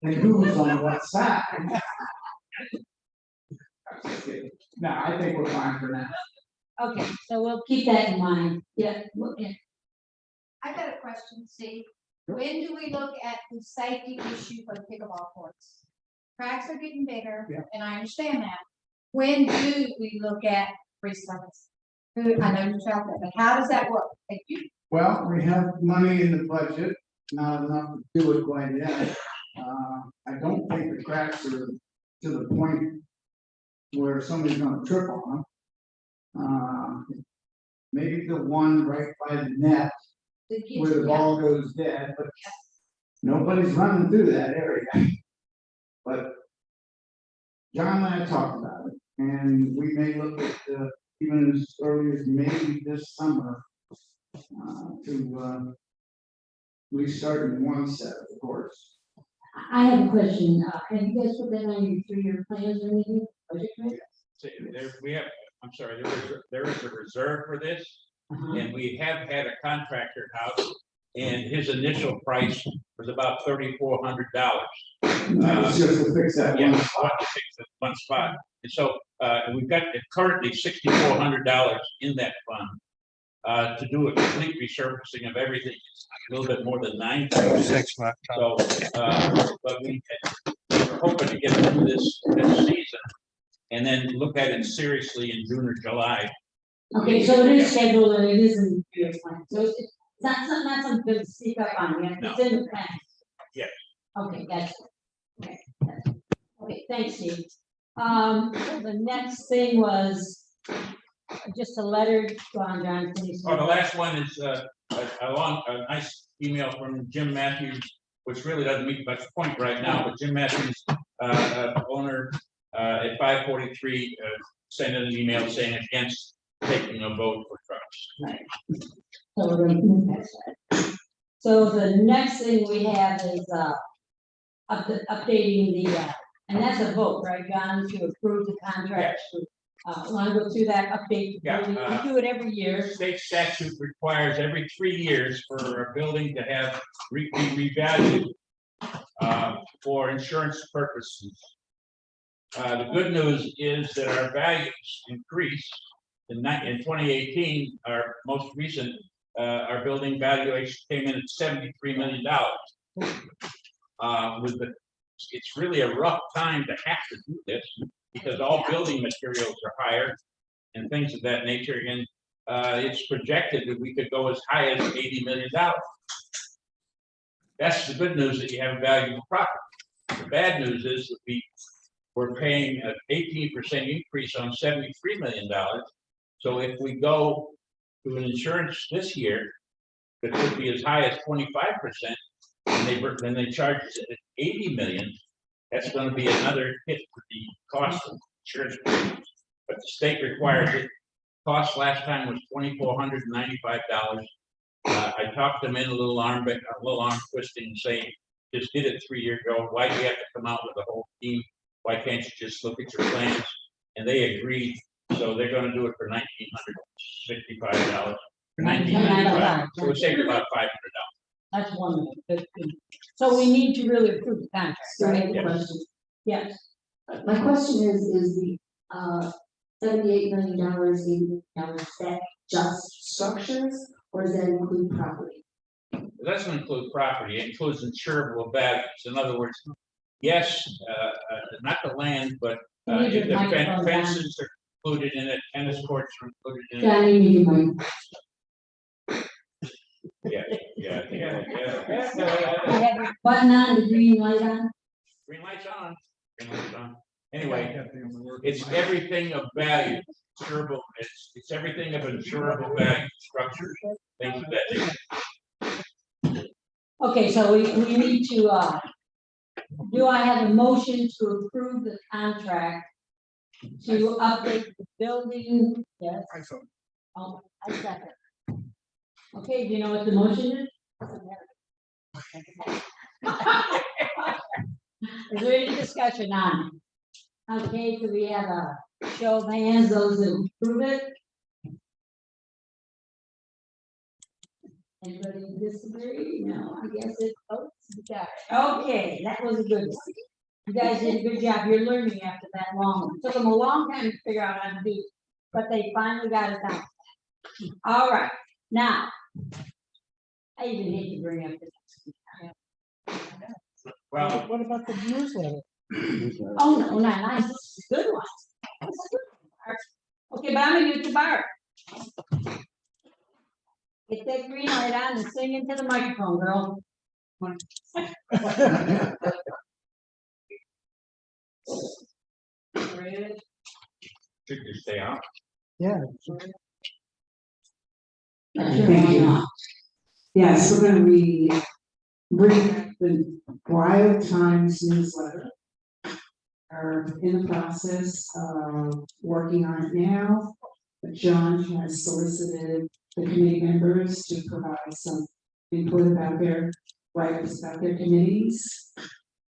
And who's on what side. No, I think we're fine for now. Okay, so we'll keep that in mind. Yeah. I got a question, Steve. When do we look at the safety issue for the pickleball courts? Cracks are getting bigger, and I understand that. When do we look at resurface? I know you felt that, but how does that work? Thank you. Well, we have money in the budget, not enough to do it quite yet. I don't think the cracks are to the point where somebody's gonna trip on them. Maybe the one right by the net where the ball goes dead, but nobody's running through that area. But John and I talked about it, and we may look at even as early as maybe this summer to restart in one set of courts. I have a question. Have you guys put that on your 3-year plans or anything? There is a reserve for this, and we have had a contractor house, and his initial price was about $3,400. That was just to fix that Yeah, one to fix that one spot. so, we've got currently $6,400 in that fund, to do a complete resurfacing of everything, it's a little bit more than 9. So, but we're hoping to get through this season, and then look at it seriously in June or July. Okay, so it is scheduled and it is in your plan, so it's not something to speak up on, yet. It's in the plan. Yes. Okay, that's, okay, okay, thanks, Steve. The next thing was just a letter, John, please. Oh, the last one is, a nice email from Jim Matthews, which really doesn't make much point right now, but Jim Matthews, owner, at 543, sent an email saying against taking a vote for trucks. Right. So we're going to move past that. So the next thing we have is updating the, and that's a vote, right, John, to approve the contract. Want to go through that update? Yeah, We do it every year. State statute requires every 3 years for a building to have be revalued for insurance purposes. The good news is that our values increased. In 2018, our most recent, our building valuation came in at $73 million. It's really a rough time to have to do this because all building materials are higher and things of that nature. And it's projected that we could go as high as $80 million. That's the good news, that you have a valuable property. The bad news is that we're paying an 18% increase on $73 million. So if we go to an insurance this year, that could be as high as 25%, and then they charge us at 80 million, that's going to be another hit for the cost of insurance premiums. But the state requires it. Cost last time was $2,495. I talked them in a little arm twisting, saying, just did it 3 years ago. Why do you have to come out with a whole team? Why can't you just look at your plans? And they agreed. So they're going to do it for $1,965. $1,995. So we're saving about $500. That's wonderful. So we need to really approve the contract, So I right? have a question. Yes. My question is the $78 million, $80 million, is that just structures or does that include property? It doesn't include property. It includes insurable values. In other words, yes, not the land, but the fences are included in it. Tennis courts are included in it. Johnny, need your mic. Yeah. I have your button on, the green light on. Green light's on. Green light's on. Anyway, it's everything of value. Insurable. It's everything of insurable value. Structures, things of that nature. Okay, so we need to, do I have a motion to approve the contract to update the building? Yes. Oh, I second. Okay, do you know what the motion is? Is there any discussion on it? Okay, so we have a show of hands, those that approve it. Anybody disagree? No, I guess it's, oh, okay, that was a good one. You guys did a good job. You're learning after that long. It took them a long time to figure out how to do it, but they finally got it done. All right, now, I even hate to bring up this. Well, what about the newsletter? Oh, no, not nice. This is a good one. This is a good one. Okay, but I'm gonna use the bar. Get that green light on and sing into the microphone, girl. should you stay on? Yeah. Thank you. Yes, we're gonna bring the Wild Times newsletter. Are in the process of working on it now. But John has solicited the committee members to provide some input about their rights, about their committees.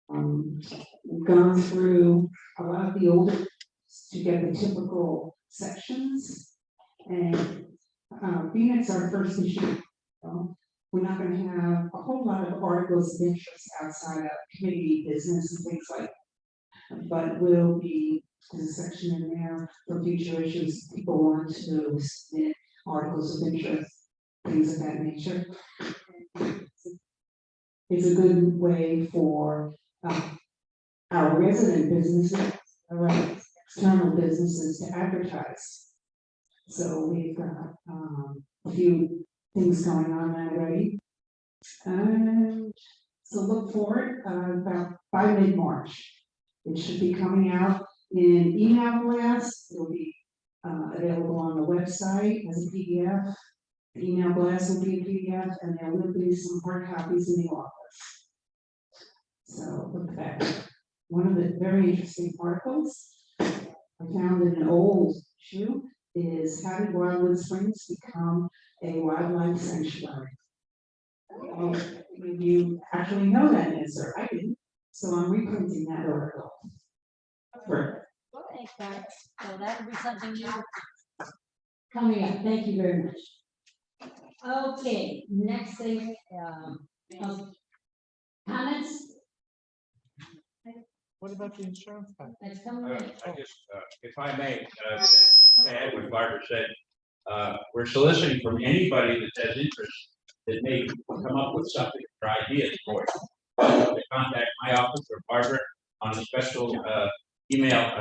We've gone through a lot of the older to get the typical sections. And being it's our first issue, we're not going to have a whole lot of articles of interest outside of committee business and things like that. But will be, there's a section in there for future issues, people want to submit articles of interest, things of that nature. It's a good way for our resident businesses, our external businesses to advertise. So we've got a few things going on already. And so look for it about by mid-March. It should be coming out in email blast. It'll be available on the website as a PDF. The email blast will be a PDF, and there will be some hard copies in the office. So look at that. One of the very interesting articles I found in an old issue is how did Wildwood Springs become a wildlife sanctuary? Well, you actually know that answer. I didn't. So I'm reprinting that article. Okay, so that would be something new coming up. Thank you very much. Okay, next thing, comments? What about the insurance company? That's coming I up. just, if I may, to add what Barbara said, we're soliciting from anybody that has interest that may come up with something or ideas for it. To contact my office or Barbara on a special email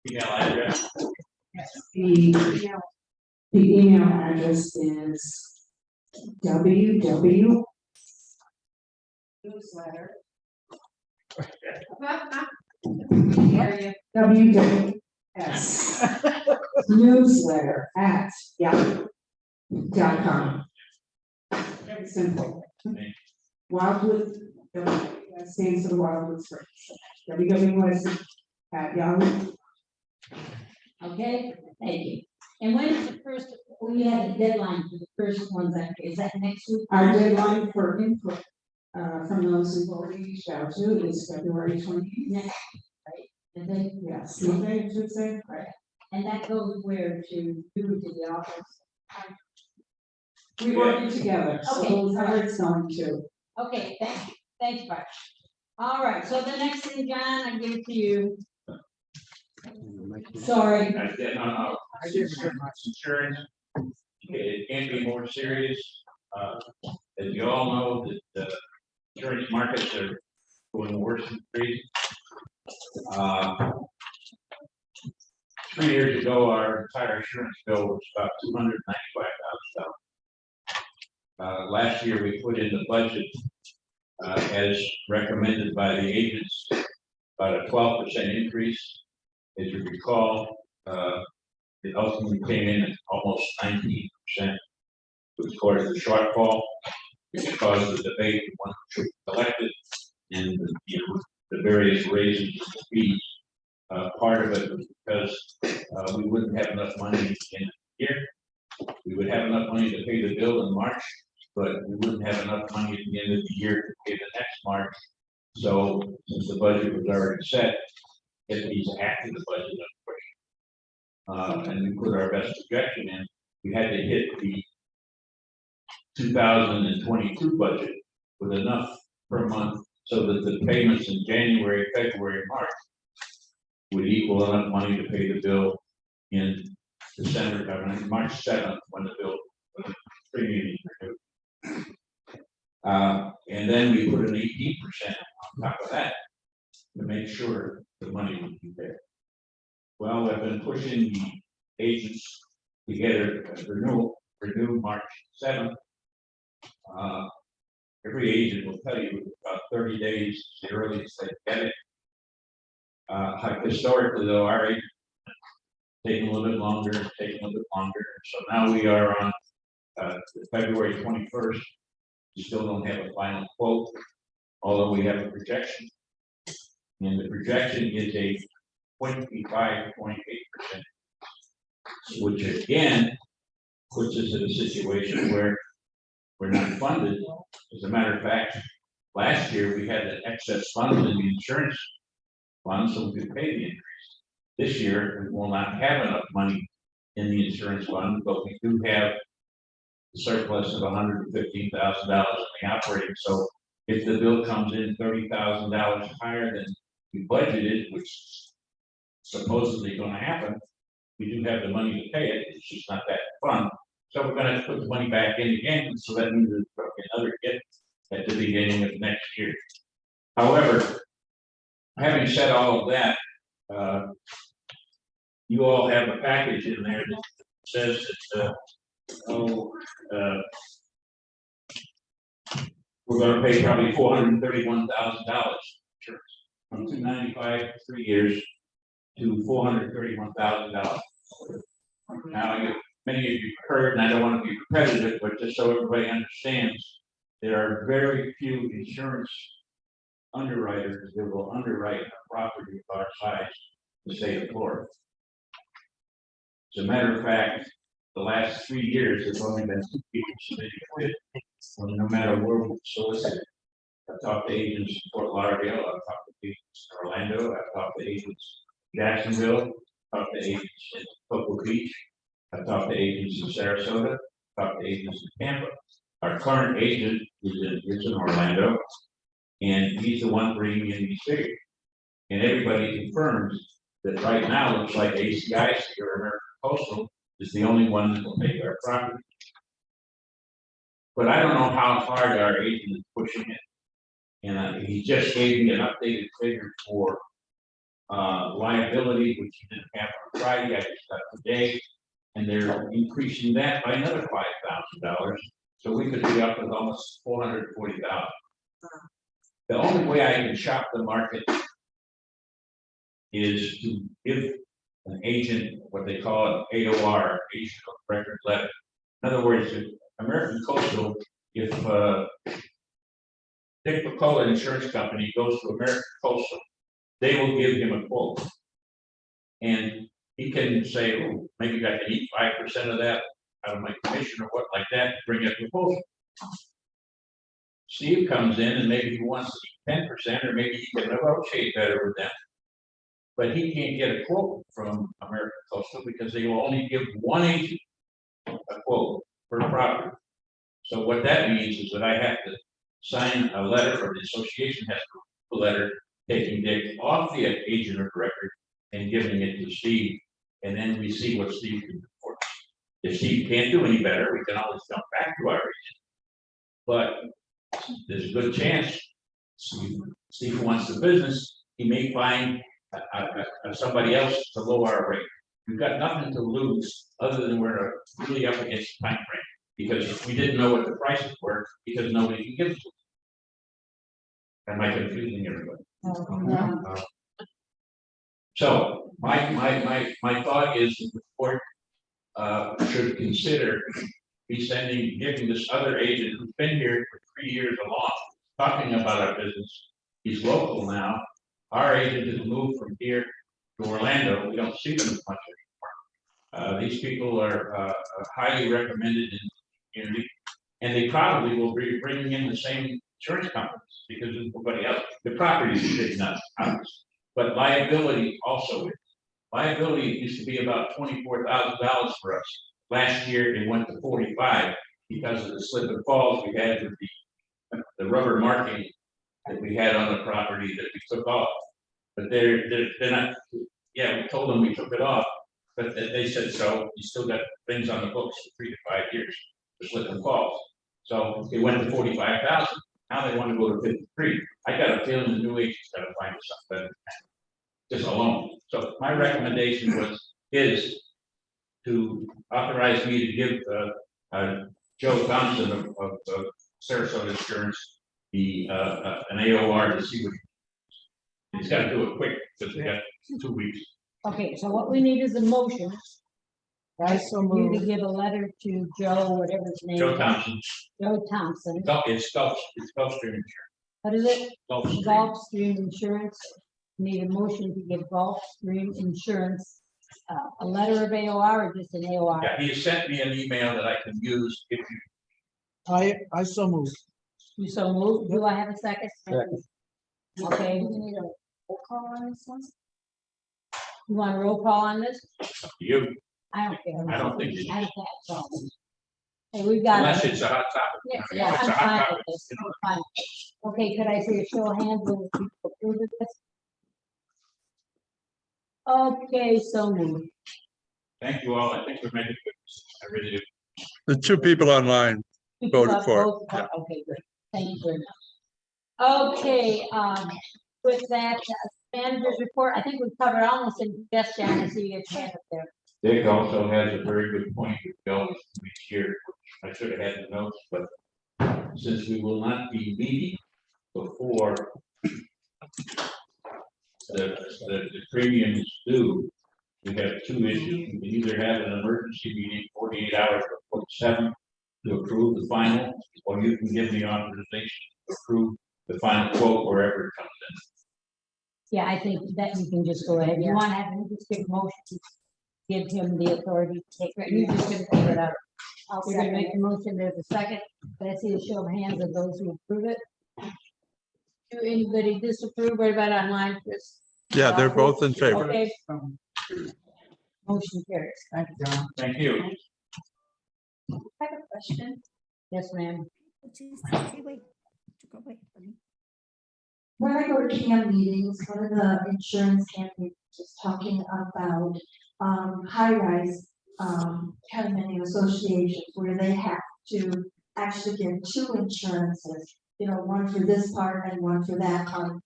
address. The email address is www. Newsletter. WWS newsletter at yahoo.com. Very simple. Wildwood, WWS stands for the Wildwood Springs. WWS at Yahoo. Okay, thank you. And when is the first, we had a deadline for the first ones, is that next week? Our deadline for input from those who've already reached out to is February 28th. Next, right? And then, Yes, Monday, I should say. right, and that goes where to do to the office? We work together, so Okay. we'll cover it's going to. Okay, thanks, Bart. All right, so the next thing, John, I give it to you. Sorry. No, insurance, it can be more serious. As you all know, that the insurance markets are going worse than crazy. 3 years ago, our entire insurance bill was about $295,000. Last year, we put in the budget, as recommended by the agents, about a 12% increase. As you recall, it ultimately came in at almost 19%, which caused the shortfall, which caused the debate when we elected and the various raises of fees. Part of it was because we wouldn't have enough money in the year. We would have enough money to pay the bill in March, but we wouldn't have enough money at the end of the year to pay the next March. So since the budget was already set, it needs after the budget, and we put our best projection in. We had to hit the 2022 budget with enough per month so that the payments in January, February, March would equal enough money to pay the bill in December, March 7th, when the bill premium is renewed. And then we put an 18% on top of that to make sure the money would be there. Well, I've been pushing the agents to get a renew March 7th. Every agent will tell you about 30 days is the earliest they get it. Historically, though, our agent taking a little bit longer, So now we are on February 21st. We still don't have a final quote, although we have a projection. And the projection is a 25.8%, which again puts us in a situation where we're not funded. As a matter of fact, last year we had an excess funds in the insurance fund, so we could pay the increase. This year, we will not have enough money in the insurance fund, but we do have a surplus of $115,000 in the operating. So if the bill comes in $30,000 higher than we budgeted, which is supposedly gonna happen. We do have the money to pay it, it's just not that fun. So we're gonna put the money back in again, so that means there's another hit at the beginning of next year. However, having said all of that, you all have a package in there that says that, we're gonna pay probably $431,000 insurance, from $295 for 3 years to $431,000. Now, many of you heard, and I don't want to be repetitive, but just so everybody understands, there are very few insurance underwriters that will underwrite a property of our size in the state of Florida. As a matter of fact, the last 3 years, there's only been 2 people submitting a bid. So no matter where we solicit, I've talked to agents in Fort Lauderdale, I've talked to agents in Orlando, I've talked to agents in Jacksonville, I've talked to agents in Cocoa Beach, I've talked to agents in Sarasota, I've talked to agents in Tampa. Our current agent is in Orlando, and he's the one bringing in these figures. And everybody confirms that right now, it looks like ACIC or American Coastal is the only one that will take our property. But I don't know how hard our agent is pushing it. And he just gave me an updated figure for liability, which he didn't have on Friday, I just got today. And they're increasing that by another $5,000. So we could be up with almost $440,000. The only way I can shop the market is to give an agent what they call an AOR, agent of record letter. In other words, if American Coastal, if Dick McCullough Insurance Company goes to American Coastal, they will give him a quote. And he can say, oh, maybe I can eat 5% of that out of my commission or what like that, bring a proposal. Steve comes in and maybe he wants to eat 10%, or maybe he can negotiate better with them. But he can't get a quote from American Coastal because they will only give one agent a quote per property. So what that means is that I have to sign a letter, or the association has to do a letter taking Dick off the agent of record and giving it to Steve, and then we see what Steve can do for us. If Steve can't do any better, we can always come back to our agent. But there's a good chance Steve wants the business, he may find somebody else to lower our rate. We've got nothing to lose other than we're really up against the time frame, because we didn't know what the prices were because nobody can give us. Am I confusing everybody? So my thought is that the court should consider giving this other agent who's been here for 3 years along, talking about our business. He's local now. Our agent has moved from here to Orlando. We don't see them as much anymore. These people are highly recommended in the community, and they probably will be bringing in the same insurance companies because there's nobody else. The property is big enough, but liability also is. Liability used to be about $24,000 for us. Last year, it went to 45 because of the slip and falls we had with the rubber marking that we had on the property that we took off. But they're not, yeah, we told them we took it off, but they said, so you still got things on the books for 3 to 5 years for slip and falls. So it went to 45,000. Now they want to go to 53. I got a feeling the new agent's got to find something better, just alone. So my recommendation is to authorize me to give Joe Thompson of Sarasota Insurance an AOR to see what he's got to do it quick because we got 2 weeks. Okay, so what we need is a motion. Right, So you moved. to give a letter to Joe, whatever his name is. Joe Thompson. Joe Thompson. It's Gulfstream Insurance. What is it? Gulfstream. Gulfstream Insurance. Need a motion to give Gulfstream Insurance a letter of AOR or just an AOR? Yeah, he sent me an email that I can use if you. I so moved. You so moved. Do I have a second? Second. Okay. Do we need a roll call on this one? You want a roll call on this? You. I don't care. I don't think you I don't have a problem. Hey, we've got. Unless it's a hot topic. Yeah, I mean, yeah, if it's I'm a hot fine topic, with this. you know. I'm fine. Okay, could I see a show of hands when people approve of this? Okay, so moved. Thank you all. I think we're making good. I really do. The two people online voted for it. Okay, good. Thank you very much. Okay, with that, manager's report, I think we've covered almost in best, Jan, I see you get your hand up there. Dick also has a very good point with bills each year. I should have had the notes, but since we will not be meeting before the premium is due, we have two issues. We can either have an emergency meeting 48 hours before 7 to approve the final, or you can give me authorization to approve the final quote wherever it comes in. Yeah, I think that you can just go ahead. You want to have him just give motion to give him the authority to take it. You're just gonna take it out. We're gonna make the motion. There's a second. Let's see a show of hands of those who approve it. Do anybody disapprove? What about online, Chris? Yeah, they're both in favor. Okay. Motion carries. Thank you, John. Thank you. I have a question. Yes, ma'am. When I go to CAM meetings, one of the insurance companies is talking about high-rise condominium associations where they have to actually get two insurances, you know, one for this part and one for that part.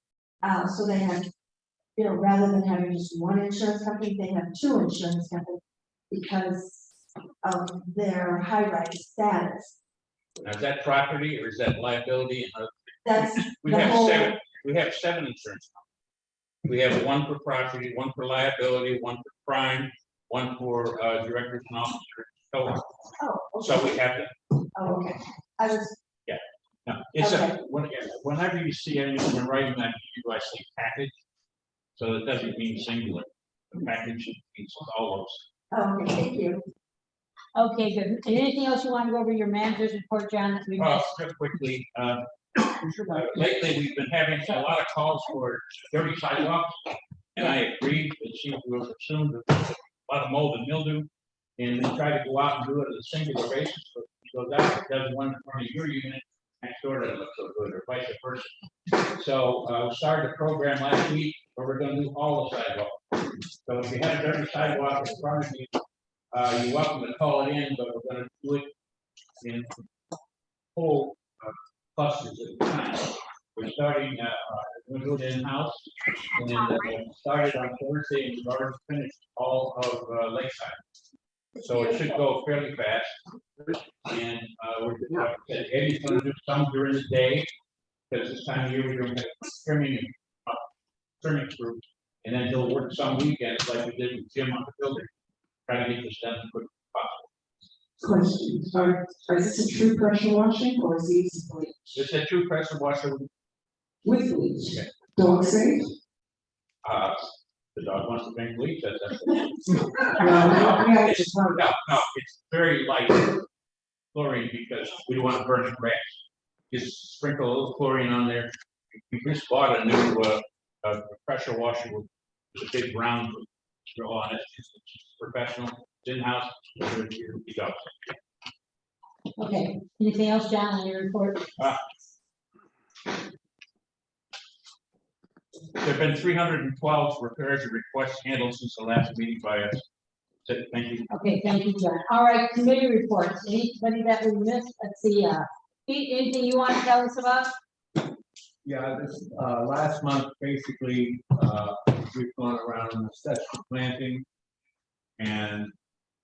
So they have, you know, rather than having just one insurance company, they have two insurance companies because of their high-rise status. Now, is that property or is that liability? That's We the have whole. seven. We have 7 insurance companies. We have one for property, one for liability, one for crime, one for directors and officers. So, Oh, so we have to. oh, okay. I was. Yeah. No, it's Okay. whenever you see anything in writing that you guys say package, so it doesn't mean singular. The package means all those. Oh, okay, thank you. Okay, good. Anything else you want to go over your manager's report, John, that we missed? Real quickly, lately we've been having a lot of calls for dirty sidewalks, and I agree that she will assume that there's a lot of mold and mildew, and we try to go out and do it at a singular basis. So she goes out, does one in front of your unit, next door doesn't look so good, or vice versa. So we started a program last week where we're going to do all the sidewalks. So if you have a dirty sidewalk in front of you, you're welcome to call it in, but we're going to do it in whole clusters at a time. We're starting, we're doing it in-house, and started on Thursday, and we've already finished all of Lakeside. So it should go fairly fast. And we're, Eddie's gonna do some during the day, because this time of year we're gonna have trimming and trimming crew. And then he'll work some weekends like we did with Jim on the building, trying to get this done as quick as possible. Question, is this a true pressure washing or is it using bleach? It's a true pressure washer. With bleach? Okay. Dog safe? The dog wants to drink bleach, that's. No, No, it's very light chlorine because we don't want to burn the grass. Just sprinkle a little chlorine on there. We just bought a new pressure washer with a big round straw on it. It's professional, it's in-house. You go. Okay, anything else, John, on your report? There've been 312 repairs and requests handled since the last meeting by us. So, thank you. Okay, thank you, John. All right, committee reports. Anybody that we missed? Let's see, Pete, anything you want to tell us about? Yeah, this, last month, basically, we've gone around and assessed the planting and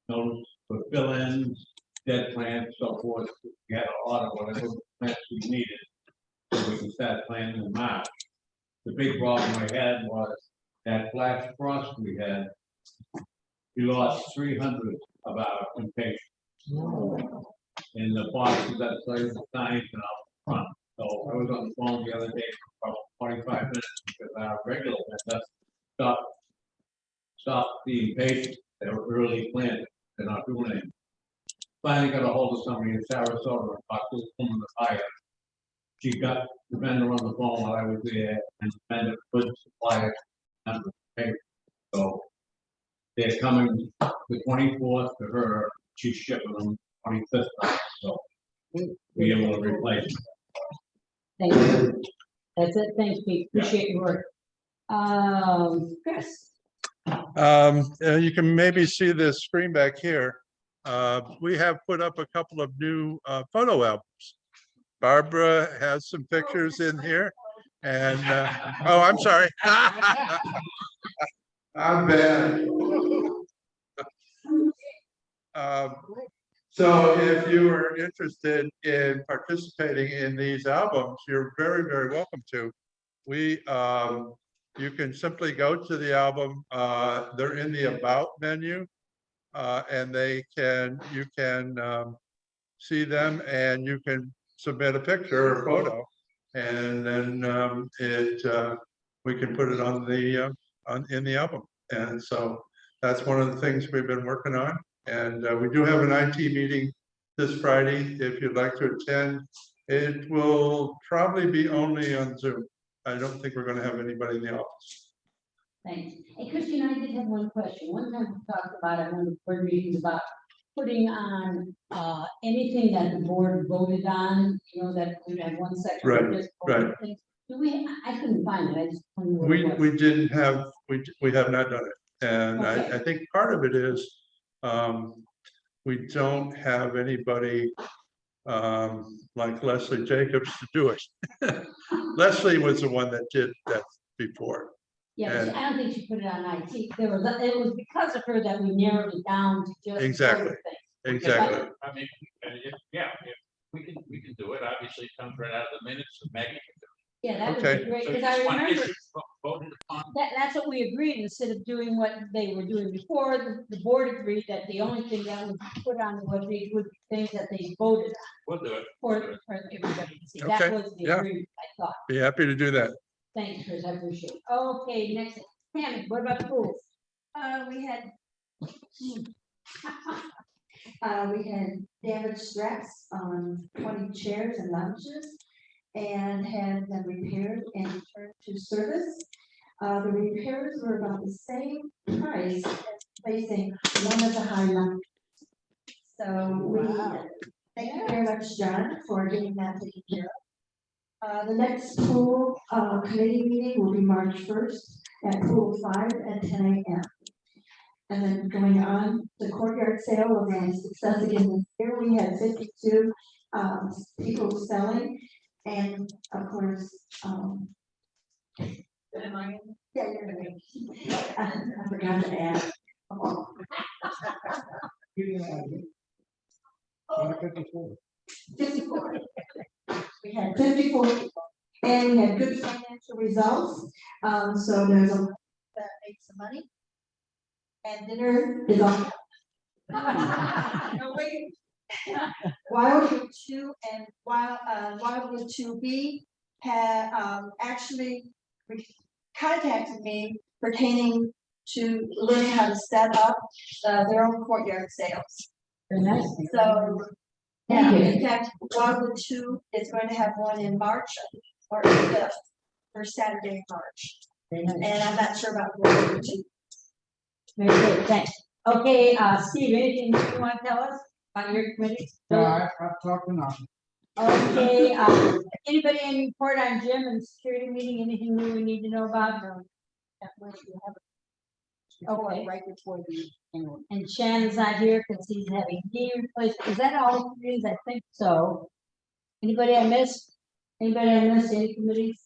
those for fill-ins, dead plants, so forth. We had a lot of whatever plants we needed, so we can start planting in March. The big problem I had was that flash frost we had. We lost 300 of our impatiens. In the boxes that say the signs and out front. So I was on the phone the other day for about 45 minutes because our regular vendor stopped being patient. They were early planted. They're not doing anything. Finally got a hold of somebody in Sarasota and talked to the woman the buyer. She got the vendor on the phone while I was there, and the vendor could supply it. So they're coming the 24th to her. She's shipping them 25th. So be able to replace them. Thank you. That's it. Thanks, Pete. Appreciate your work. Chris. You can maybe see this screen back here. We have put up a couple of new photo albums. Barbara has some pictures in here and, oh, I'm sorry. I'm bad. So if you are interested in participating in these albums, you're very, very welcome to. You can simply go to the album, they're in the About menu. And you can see them and you can submit a picture or photo. And then we can put it on in the album. And so that's one of the things we've been working on. And we do have an IT meeting this Friday. If you'd like to attend, it will probably be only on Zoom. I don't think we're going to have anybody in the office. Thanks. And Christian, I did have one question. One time we talked about it, one of the board meetings, about putting on anything that the board voted on, that we had one section. Right, just right. things. Do we, I couldn't find it. I just. couldn't remember We what. didn't have, we have not done it. And Okay. I think part of it is we don't have anybody like Leslie Jacobs to do it. Leslie was the one that did that before. Yeah, And- but I don't think she put it on IT. It was because of her that we narrowed it down to just. Exactly. those things. Exactly. I mean, if we can do it. Obviously, it comes right out of the minutes of Maggie. Yeah, that would Okay. be great, So because I just one remember issue voted upon. that's what we agreed, instead of doing what they were doing before, the board agreed that the only thing that would be put on the webpage would be things that they voted on We'll do it. for everybody to see. Okay, That was the yeah. agreement, I thought. Be happy to do that. Thanks, Chris, I appreciate it. Okay, next, Tammy, what about pools? We had damaged straps on 20 chairs and lounges and had them repaired and returned to service. The repairs were about the same price as replacing one of the high lounges. So thank you very much, John, for getting that taken care of. The next pool committee meeting will be March 1st at pool 5 at 10 a.m. And then going on, the courtyard sale was a success again this year. We had 52 people selling, and of course, am I in? Yeah, you're gonna be. I forgot to add. Number 54. 54. We had 54 and we had good financial results. So there's a that makes some money. And dinner is on. No, wait. Wildwood 2 and Wildwood 2B had actually contacted me pertaining to learning how to set up their own courtyard sales. Very nice. So, yeah, in fact, Wildwood 2 is going to have one in March, or 5th, first Saturday in March. Very nice. And I'm not sure about Wildwood 2. Very good, thanks. Okay, Steve, anything you want to tell us on your committee? I've talked enough. Okay, anybody any report on gym and security meeting, anything new we need to know about? Okay. Right before the annual. And Shannon's not here because he's having knee replacement. Is that all committees? I think so. Anybody I missed? Anybody I missed? Any committees?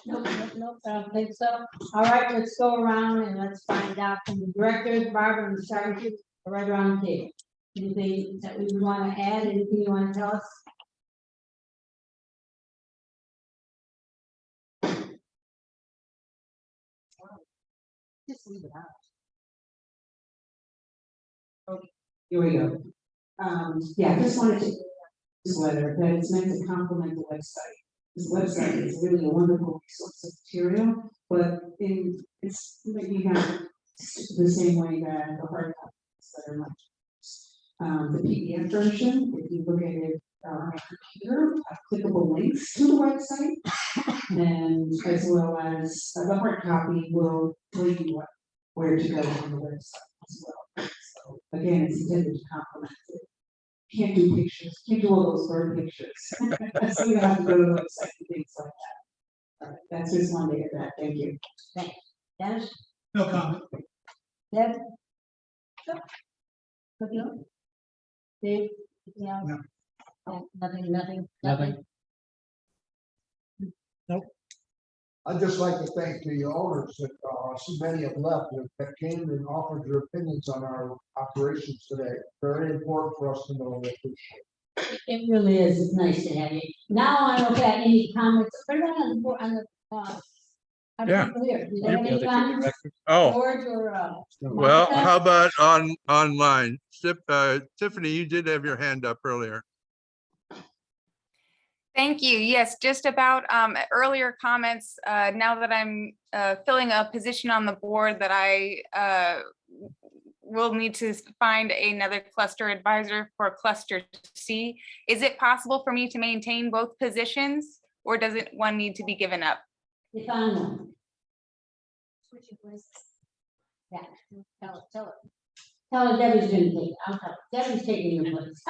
Nope, I don't think so. All right, let's go around and let's find out from the directors, Barbara and the sergeant, right around the table. Anything that we would want to add? Anything you want to tell us? Just leave it out. Here we go. Yeah, I just wanted to, this letter, that it's meant to complement the website. This website is really a wonderful resource of material, but it's maybe not the same way that the hard copies that are much. The PDF version, if you look at it on a computer, have clickable links to the website, and as well as the hard copy will tell you where to go on the website as well. So again, it's intended to complement it. Can't do pictures, can't do all those bird pictures. So you have to go to the website and things like that. All right, that's just one day of that. Thank you. Thanks. Dennis? No comment. Deb? Cookie? Dave? Yeah. No. Nothing. I'd just like to thank the owners that, so many have left, that came and offered their opinions on our operations today. Very important for us to know that. It really is. It's nice to have you. Now I don't know if I have any comments. What about on the board, on the, on Yeah. people here? Do they have any comments? Oh, George or, well, Monica? how about online? Tiffany, you did have your hand up earlier. Thank you. Yes, just about earlier comments, now that I'm filling a position on the board that I will need to find another cluster advisor for cluster C. Is it possible for me to maintain both positions, or does it one need to be given up? If I'm one. Switching places. Yeah, tell her. Tell her Debbie's gonna take it. I'll tell her. Debbie's taking your place.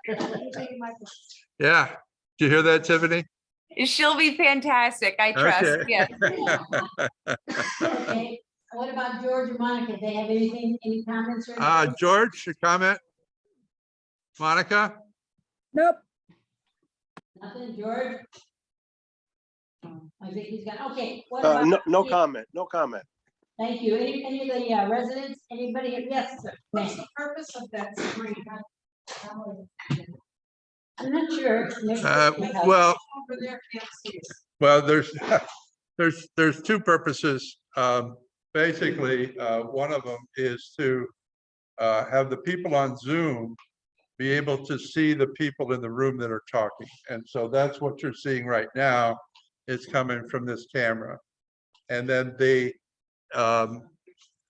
You're taking my place. Yeah. Did you hear that, Tiffany? She'll be fantastic, I trust, Okay. yes. Okay, what about George or Monica? Do they have anything, any comments or anything? George, a comment? Monica? Nope. Nothing, George? I think he's got, okay. What about? No comment, no comment. Thank you. Any of the residents, anybody? Yes, sir. What's the purpose of that screen? I'm not sure. Well, Over there, can't see it. well, there's two purposes. Basically, one of them is to have the people on Zoom be able to see the people in the room that are talking. And so that's what you're seeing right now is coming from this camera. And then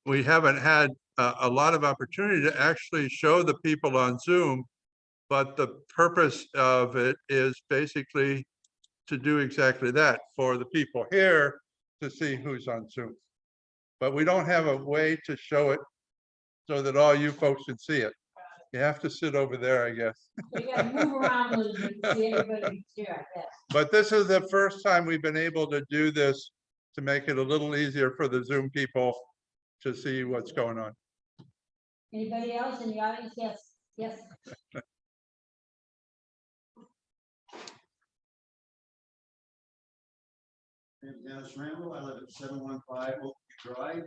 we haven't had a lot of opportunity to actually show the people on Zoom, but the purpose of it is basically to do exactly that, for the people here to see who's on Zoom. But we don't have a way to show it so that all you folks can see it. You have to sit over there, I guess. You gotta move around a little bit to see everybody here, I guess. But this is the first time we've been able to do this to make it a little easier for the Zoom people to see what's going on. Anybody else in the audience? Yes, yes. Dennis Randall, I live at 715 Oak Drive.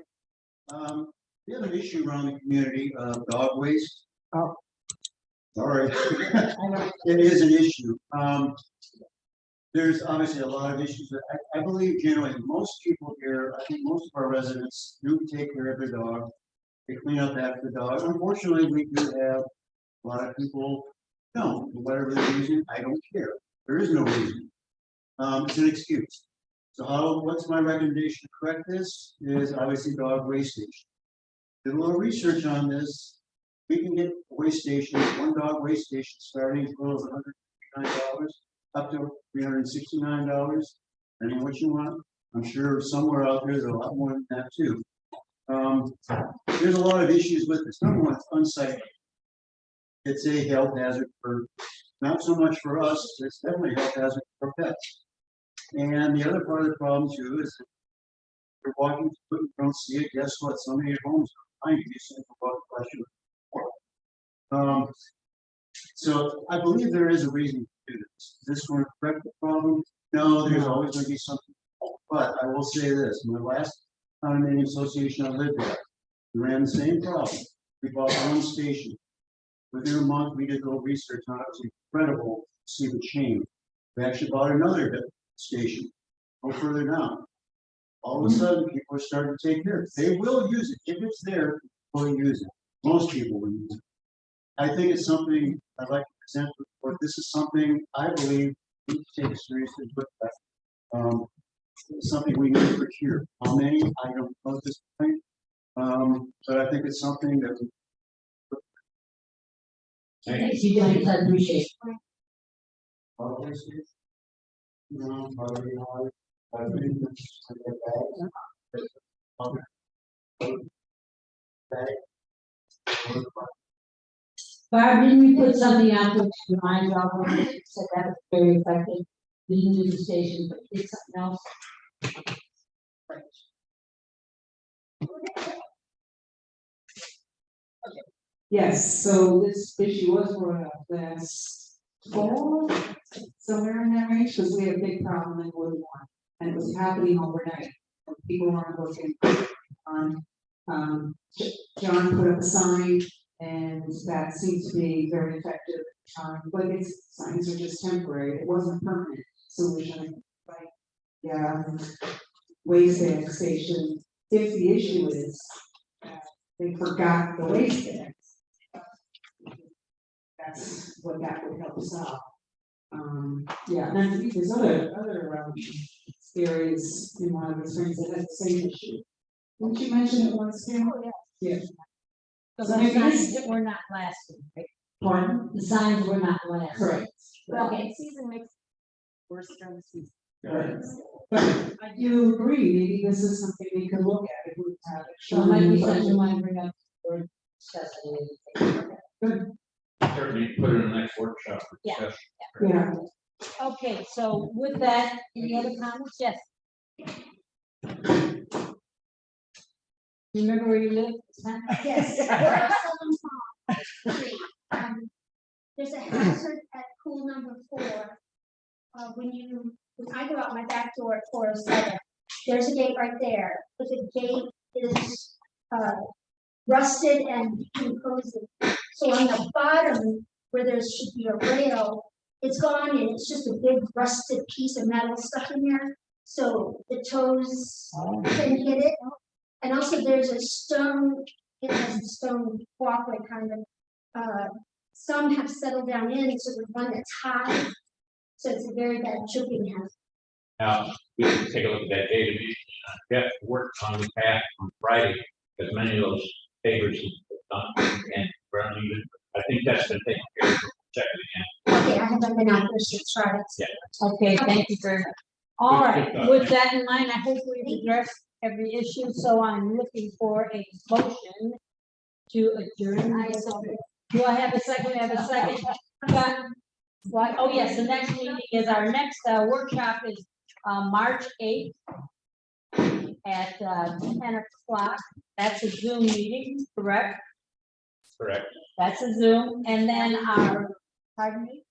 We have an issue around the community of dog waste. Oh. Sorry. It is an issue. There's obviously a lot of issues, but I believe generally most people here, I think most of our residents do take care of their dog. They clean up after the dog. Unfortunately, we do have a lot of people don't, for whatever the reason, I don't care. There is no reason. It's an excuse. So what's my recommendation to correct this is obviously dog waste station. Did a little research on this. We can get waste stations, one dog waste station starting as low as $159 up to $369. Depending on what you want. I'm sure somewhere out there there's a lot more than that too. There's a lot of issues with this. Number one, it's unsightly. It's a health hazard for, not so much for us, it's definitely a health hazard for pets. And the other part of the problem too is if you're walking through, you don't see it, guess what? Somebody at home is behind you, so so I believe there is a reason to do this. Is this going to correct the problem? No, there's always going to be something. But I will say this, in the last condominium association I lived at, we ran the same problem. We bought one station. Within a month, we did a little research on it. It was incredible to see the change. We actually bought another station, go further down. All of a sudden, people are starting to take care of it. They will use it. If it's there, will use it. Most people will use it. I think it's something I'd like to present, but this is something I believe we need to take seriously with that. It's something we need to procure. How many? I don't know at this point. But I think it's something that we. Thanks, you guys, I appreciate it. No, probably not. I think Barb, didn't we put something out there to remind y'all when we said that was very effective? We didn't do the station, but did something else. Yes, so this issue was brought up last fall, somewhere in that range, because we had a big problem in Woodlawn. And it was happening overnight, people weren't working on, John put up a sign, and that seemed to be very effective, but it's, signs are just temporary, it wasn't a permanent solution. Like, yeah, waste bag station, if the issue is, they forgot the waste bags. That's what that would help solve. Yeah, and then there's other areas in one of the springs that have the same issue. Didn't you mention it once, Kim? Yeah. So So the maybe signs it's- were not lasting, right? Pardon? The signs were not lasting. Correct. Okay, Season makes worse during the season. Right. But I do agree, maybe this is something we could look at if we have. so it might be something you might bring up or discuss it. Good. Certainly put it in the next workshop. for Yeah. discussion. Yeah. Okay, so with that, any other comments? Yes. You remember where you live? Yes. There's a hazard at pool number 4. When I go out my back door at 407, there's a gate right there, but the gate is rusted and decomposing. So on the bottom, where there should be a rail, it's gone and it's just a big rusted piece of metal stuck in there. So the toes can hit it. And also there's a stone, it has a stone walkway kind of. Some have settled down in, so there's one that's high. So it's a very bad chipping hazard. Now, we can take a look at that data. Jeff worked on the path on Friday, because many of those pavers have done, and ground even. I think that's been taken care of. Check it again. Okay, I haven't been out there since Friday. Yeah. Okay, thank you very much. All right, with that in mind, I hope we've addressed every issue, so I'm looking for a motion to adjourn. Do I have a second? I have a second. What? Oh, yes, the next meeting is, our next workshop is March 8th at 10 o'clock. That's a Zoom meeting, correct? Correct. That's a Zoom, and then our, pardon me?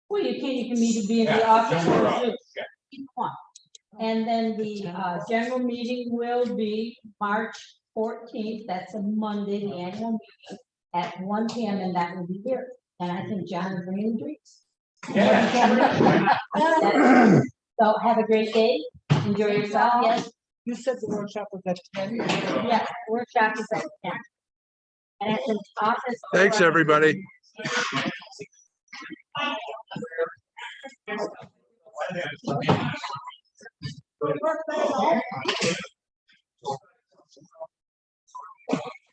Well, you can either be in the office or Zoom. Either one. And then the general meeting will be March 14th, that's a Monday, the annual meeting at 1 p.m. and that will be here. And I think John is bringing drinks. Yeah. So have a great day, enjoy yourself, yes. You said the workshop was at 10? Yeah, workshop is at 10. And it's an office. Thanks, everybody.